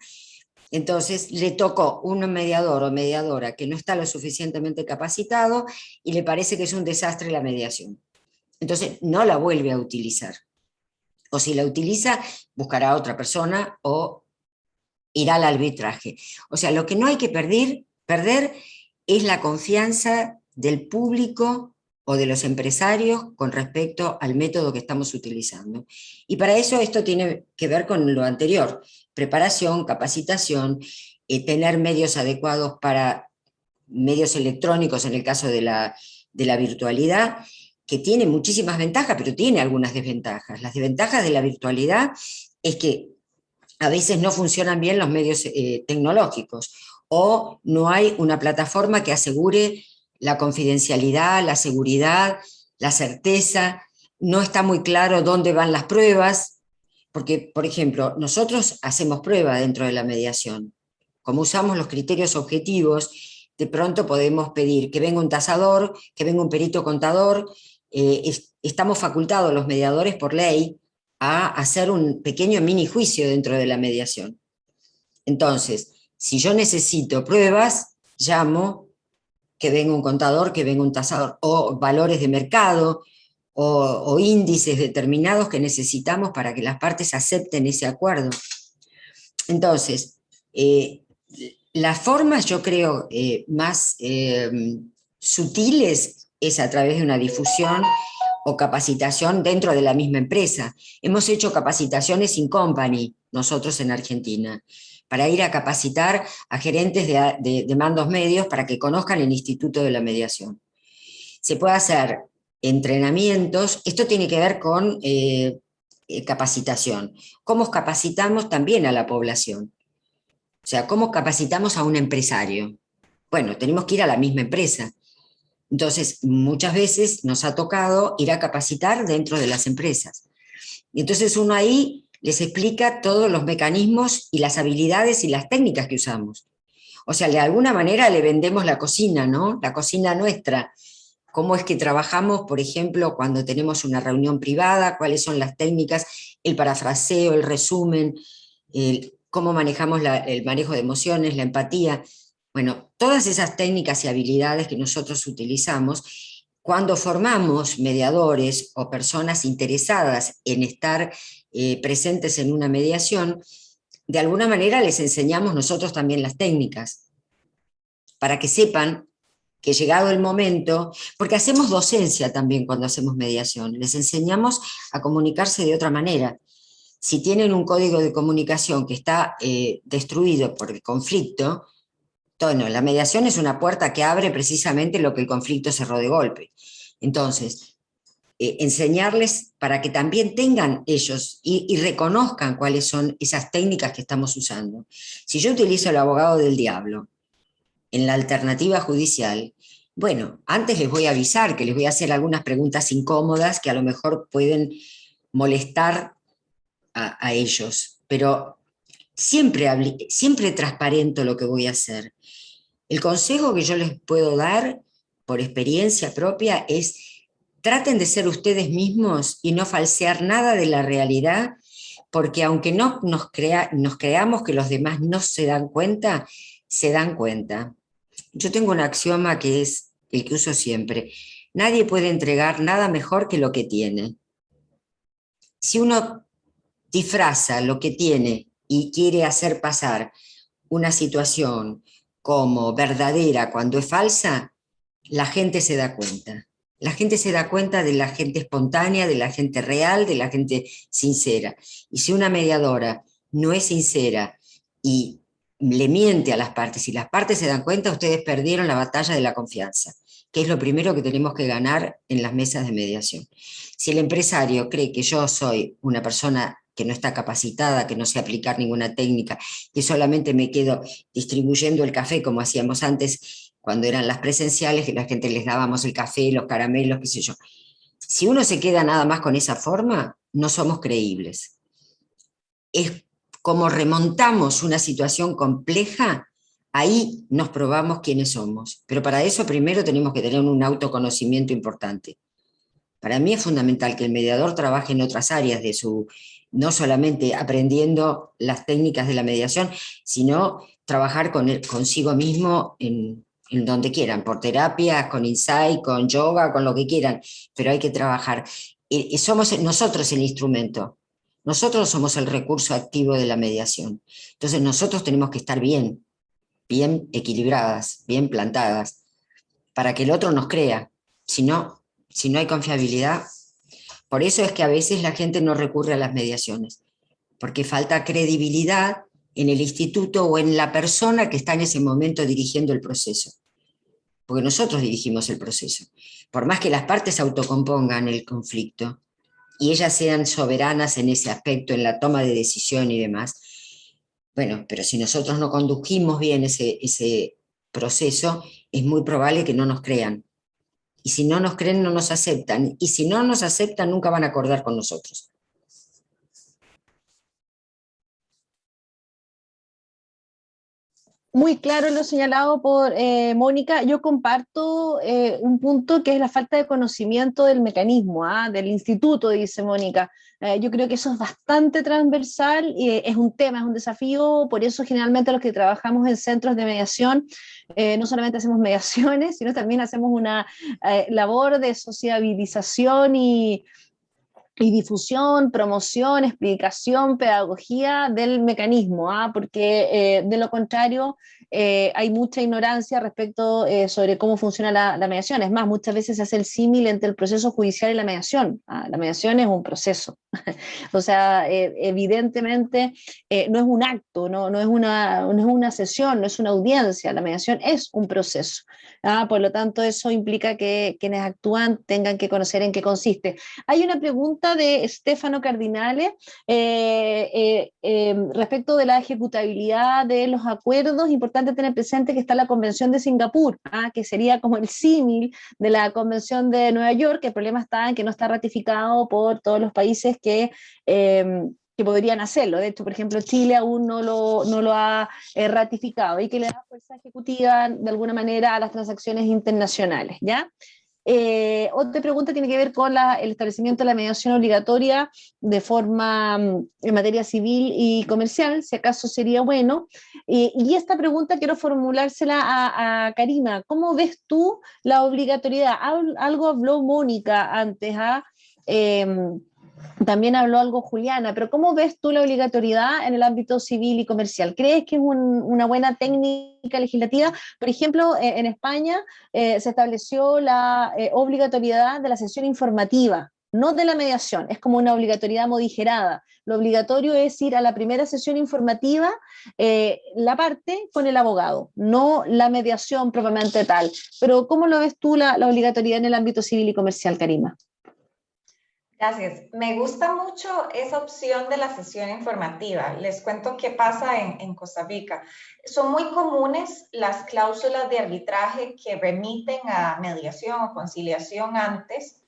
Entonces le tocó un mediador o mediadora que no está lo suficientemente capacitado y le parece que es un desastre la mediación. Entonces no la vuelve a utilizar. O si la utiliza, buscará a otra persona o irá al arbitraje. O sea, lo que no hay que perder es la confianza del público o de los empresarios con respecto al método que estamos utilizando. Y para eso esto tiene que ver con lo anterior: preparación, capacitación, tener medios adecuados para medios electrónicos en el caso de la virtualidad, que tiene muchísimas ventajas, pero tiene algunas desventajas. Las desventajas de la virtualidad es que a veces no funcionan bien los medios tecnológicos, o no hay una plataforma que asegure la confidencialidad, la seguridad, la certeza, no está muy claro dónde van las pruebas, porque, por ejemplo, nosotros hacemos prueba dentro de la mediación. Como usamos los criterios objetivos, de pronto podemos pedir que venga un tasador, que venga un perito contador, estamos facultados los mediadores por ley a hacer un pequeño mini juicio dentro de la mediación. Entonces, si yo necesito pruebas, llamo que venga un contador, que venga un tasador, o valores de mercado, o índices determinados que necesitamos para que las partes acepten ese acuerdo. Entonces, las formas, yo creo, más sutiles es a través de una difusión o capacitación dentro de la misma empresa. Hemos hecho capacitaciones in company, nosotros en Argentina, para ir a capacitar a gerentes de mandos medios para que conozcan el Instituto de la Mediación. Se puede hacer entrenamientos, esto tiene que ver con capacitación. ¿Cómo capacitamos también a la población? O sea, ¿cómo capacitamos a un empresario? Bueno, tenemos que ir a la misma empresa. Entonces, muchas veces nos ha tocado ir a capacitar dentro de las empresas. Y entonces uno ahí les explica todos los mecanismos y las habilidades y las técnicas que usamos. O sea, de alguna manera le vendemos la cocina, ¿no? La cocina nuestra. Cómo es que trabajamos, por ejemplo, cuando tenemos una reunión privada, cuáles son las técnicas, el parafraseo, el resumen, cómo manejamos el manejo de emociones, la empatía. Bueno, todas esas técnicas y habilidades que nosotros utilizamos, cuando formamos mediadores o personas interesadas en estar presentes en una mediación, de alguna manera les enseñamos nosotros también las técnicas, para que sepan que llegado el momento, porque hacemos docencia también cuando hacemos mediación, les enseñamos a comunicarse de otra manera. Si tienen un código de comunicación que está destruido por el conflicto, bueno, la mediación es una puerta que abre precisamente lo que el conflicto cerró de golpe. Entonces, enseñarles para que también tengan ellos y reconozcan cuáles son esas técnicas que estamos usando. Si yo utilizo el abogado del diablo en la alternativa judicial, bueno, antes les voy a avisar que les voy a hacer algunas preguntas incómodas que a lo mejor pueden molestar a ellos, pero siempre transparento lo que voy a hacer. El consejo que yo les puedo dar por experiencia propia es: traten de ser ustedes mismos y no falsear nada de la realidad, porque aunque no nos creamos que los demás no se dan cuenta, se dan cuenta. Yo tengo un axioma que es el que uso siempre: nadie puede entregar nada mejor que lo que tiene. Si uno disfraza lo que tiene y quiere hacer pasar una situación como verdadera cuando es falsa, la gente se da cuenta. La gente se da cuenta de la gente espontánea, de la gente real, de la gente sincera. Y si una mediadora no es sincera y le miente a las partes, y las partes se dan cuenta, ustedes perdieron la batalla de la confianza. que es lo primero que tenemos que ganar en las mesas de mediación. Si el empresario cree que yo soy una persona que no está capacitada, que no sé aplicar ninguna técnica, que solamente me quedo distribuyendo el café como hacíamos antes cuando eran las presenciales, que la gente les dábamos el café, los caramelos, qué sé yo. Si uno se queda nada más con esa forma, no somos creíbles. Es como remontamos una situación compleja, ahí nos probamos quiénes somos. Pero para eso primero tenemos que tener un autoconocimiento importante. Para mí es fundamental que el mediador trabaje en otras áreas de su, no solamente aprendiendo las técnicas de la mediación, sino trabajar consigo mismo en donde quieran, por terapias, con insight, con yoga, con lo que quieran, pero hay que trabajar. Y somos nosotros el instrumento, nosotros somos el recurso activo de la mediación. Entonces nosotros tenemos que estar bien, bien equilibradas, bien plantadas, para que el otro nos crea. Si no hay confiabilidad, por eso es que a veces la gente no recurre a las mediaciones, porque falta credibilidad en el instituto o en la persona que está en ese momento dirigiendo el proceso, porque nosotros dirigimos el proceso. Por más que las partes autocompongan el conflicto y ellas sean soberanas en ese aspecto, en la toma de decisión y demás, bueno, pero si nosotros no condujimos bien ese proceso, es muy probable que no nos crean. Y si no nos creen, no nos aceptan. Y si no nos aceptan, nunca van a acordar con nosotros. Muy claro lo señalado por Mónica. Yo comparto un punto que es la falta de conocimiento del mecanismo, del instituto, dice Mónica. Yo creo que eso es bastante transversal y es un tema, es un desafío. Por eso generalmente los que trabajamos en centros de mediación no solamente hacemos mediaciones, sino también hacemos una labor de sociabilización y difusión, promoción, explicación, pedagogía del mecanismo, porque de lo contrario hay mucha ignorancia respecto sobre cómo funciona la mediación. Es más, muchas veces se hace el símil entre el proceso judicial y la mediación. La mediación es un proceso. O sea, evidentemente no es un acto, no es una sesión, no es una audiencia. La mediación es un proceso. Por lo tanto, eso implica que quienes actúan tengan que conocer en qué consiste. Hay una pregunta de Stefano Cardinale respecto de la ejecutabilidad de los acuerdos. Importante tener presente que está la Convención de Singapur, que sería como el símil de la Convención de Nueva York. El problema está en que no está ratificado por todos los países que podrían hacerlo. De hecho, por ejemplo, Chile aún no lo ha ratificado y que le da fuerza ejecutiva de alguna manera a las transacciones internacionales, ¿ya? Otra pregunta tiene que ver con el establecimiento de la mediación obligatoria de forma en materia civil y comercial, si acaso sería bueno. Y esta pregunta quiero formulársela a Karima. ¿Cómo ves tú la obligatoriedad? Algo habló Mónica antes, también habló algo Juliana, pero ¿cómo ves tú la obligatoriedad en el ámbito civil y comercial? ¿Crees que es una buena técnica legislativa? Por ejemplo, en España se estableció la obligatoriedad de la sesión informativa, no de la mediación, es como una obligatoriedad modigerada. Lo obligatorio es ir a la primera sesión informativa, la parte con el abogado, no la mediación propiamente tal. Pero ¿cómo lo ves tú la obligatoriedad en el ámbito civil y comercial, Karima? Gracias. Me gusta mucho esa opción de la sesión informativa. Les cuento qué pasa en Costa Rica. Son muy comunes las cláusulas de arbitraje que remiten a mediación o conciliación antes.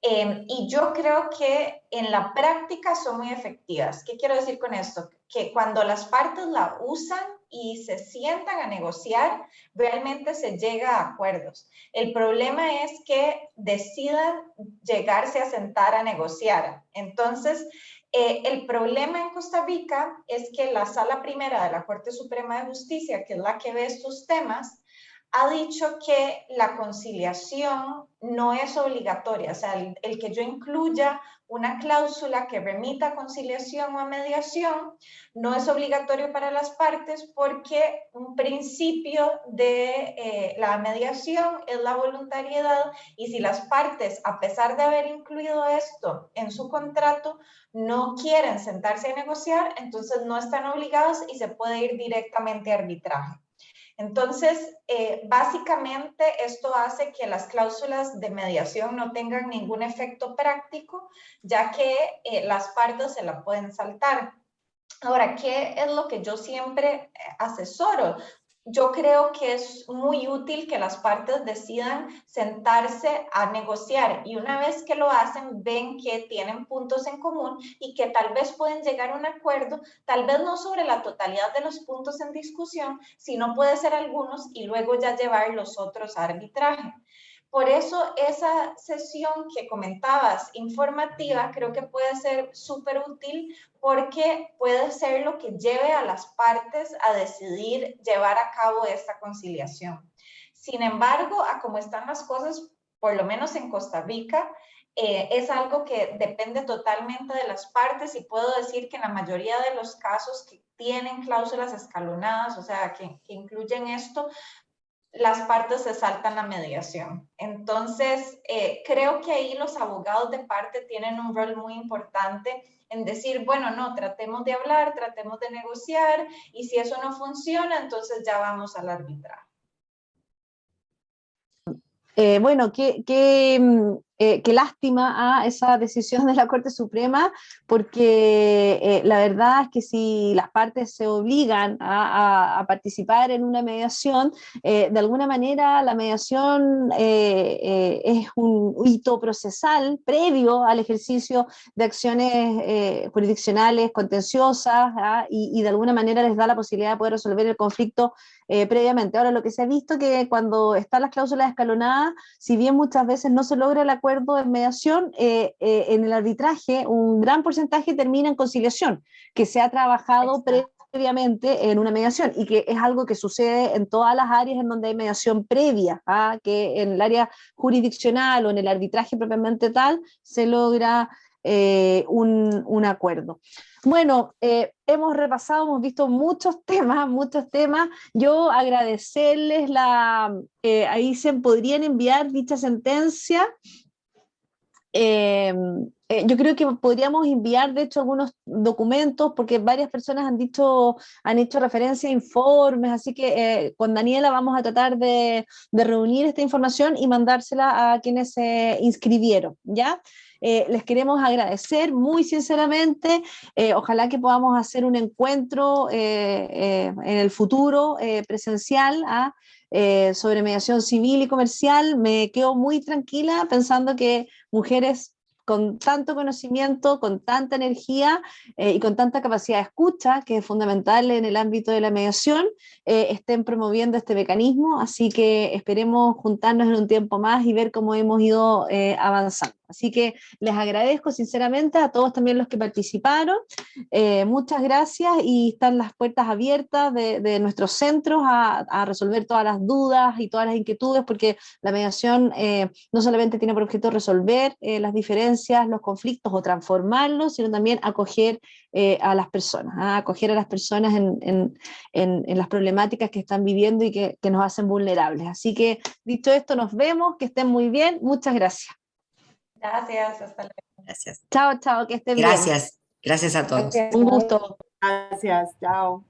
Y yo creo que en la práctica son muy efectivas. ¿Qué quiero decir con esto? Que cuando las partes la usan y se sientan a negociar, realmente se llega a acuerdos. El problema es que decidan llegarse a sentar a negociar. Entonces, el problema en Costa Rica es que la Sala Primera de la Corte Suprema de Justicia, que es la que ve estos temas, ha dicho que la conciliación no es obligatoria, o sea, el que yo incluya una cláusula que remita a conciliación o a mediación no es obligatorio para las partes porque un principio de la mediación es la voluntariedad y si las partes, a pesar de haber incluido esto en su contrato, no quieren sentarse a negociar, entonces no están obligados y se puede ir directamente a arbitraje. Entonces, básicamente esto hace que las cláusulas de mediación no tengan ningún efecto práctico, ya que las partes se la pueden saltar. Ahora, ¿qué es lo que yo siempre asesoro? Yo creo que es muy útil que las partes decidan sentarse a negociar y una vez que lo hacen, ven que tienen puntos en común y que tal vez pueden llegar a un acuerdo, tal vez no sobre la totalidad de los puntos en discusión, sino puede ser algunos y luego ya llevar los otros a arbitraje. Por eso esa sesión que comentabas, informativa, creo que puede ser súper útil porque puede ser lo que lleve a las partes a decidir llevar a cabo esta conciliación. Sin embargo, a cómo están las cosas, por lo menos en Costa Rica, es algo que depende totalmente de las partes y puedo decir que en la mayoría de los casos que tienen cláusulas escalonadas, o sea, que incluyen esto, las partes se saltan la mediación. Entonces, creo que ahí los abogados de parte tienen un rol muy importante en decir, bueno, no, tratemos de hablar, tratemos de negociar, y si eso no funciona, entonces ya vamos al arbitraje. Bueno, qué lástima esa decisión de la Corte Suprema, porque la verdad es que si las partes se obligan a participar en una mediación, de alguna manera la mediación es un hito procesal previo al ejercicio de acciones jurisdiccionales contenciosas, y de alguna manera les da la posibilidad de poder resolver el conflicto previamente. Ahora, lo que se ha visto que cuando están las cláusulas escalonadas, si bien muchas veces no se logra el acuerdo en mediación, en el arbitraje un gran porcentaje termina en conciliación, que se ha trabajado previamente en una mediación y que es algo que sucede en todas las áreas en donde hay mediación previa, que en el área jurisdiccional o en el arbitraje propiamente tal se logra un acuerdo. Bueno, hemos repasado, hemos visto muchos temas. Yo agradecerles ahí se podrían enviar dicha sentencia. Yo creo que podríamos enviar, de hecho, algunos documentos, porque varias personas han hecho referencia a informes, así que con Daniela vamos a tratar de reunir esta información y mandársela a quienes se inscribieron, ¿ya? Les queremos agradecer muy sinceramente, ojalá que podamos hacer un encuentro en el futuro presencial sobre mediación civil y comercial. Me quedo muy tranquila pensando que mujeres con tanto conocimiento, con tanta energía y con tanta capacidad de escucha, que es fundamental en el ámbito de la mediación, estén promoviendo este mecanismo, así que esperemos juntarnos en un tiempo más y ver cómo hemos ido avanzando. Así que les agradezco sinceramente a todos también los que participaron, muchas gracias, y están las puertas abiertas de nuestros centros a resolver todas las dudas y todas las inquietudes, porque la mediación no solamente tiene por objeto resolver las diferencias, los conflictos o transformarlos, sino también acoger a las personas, acoger a las personas en las problemáticas que están viviendo y que nos hacen vulnerables. Así que, dicho esto, nos vemos, que estén muy bien, muchas gracias. Gracias, hasta luego. Gracias. Chao, que estén bien. Gracias a todos. Gracias. Un gusto. Gracias, chao.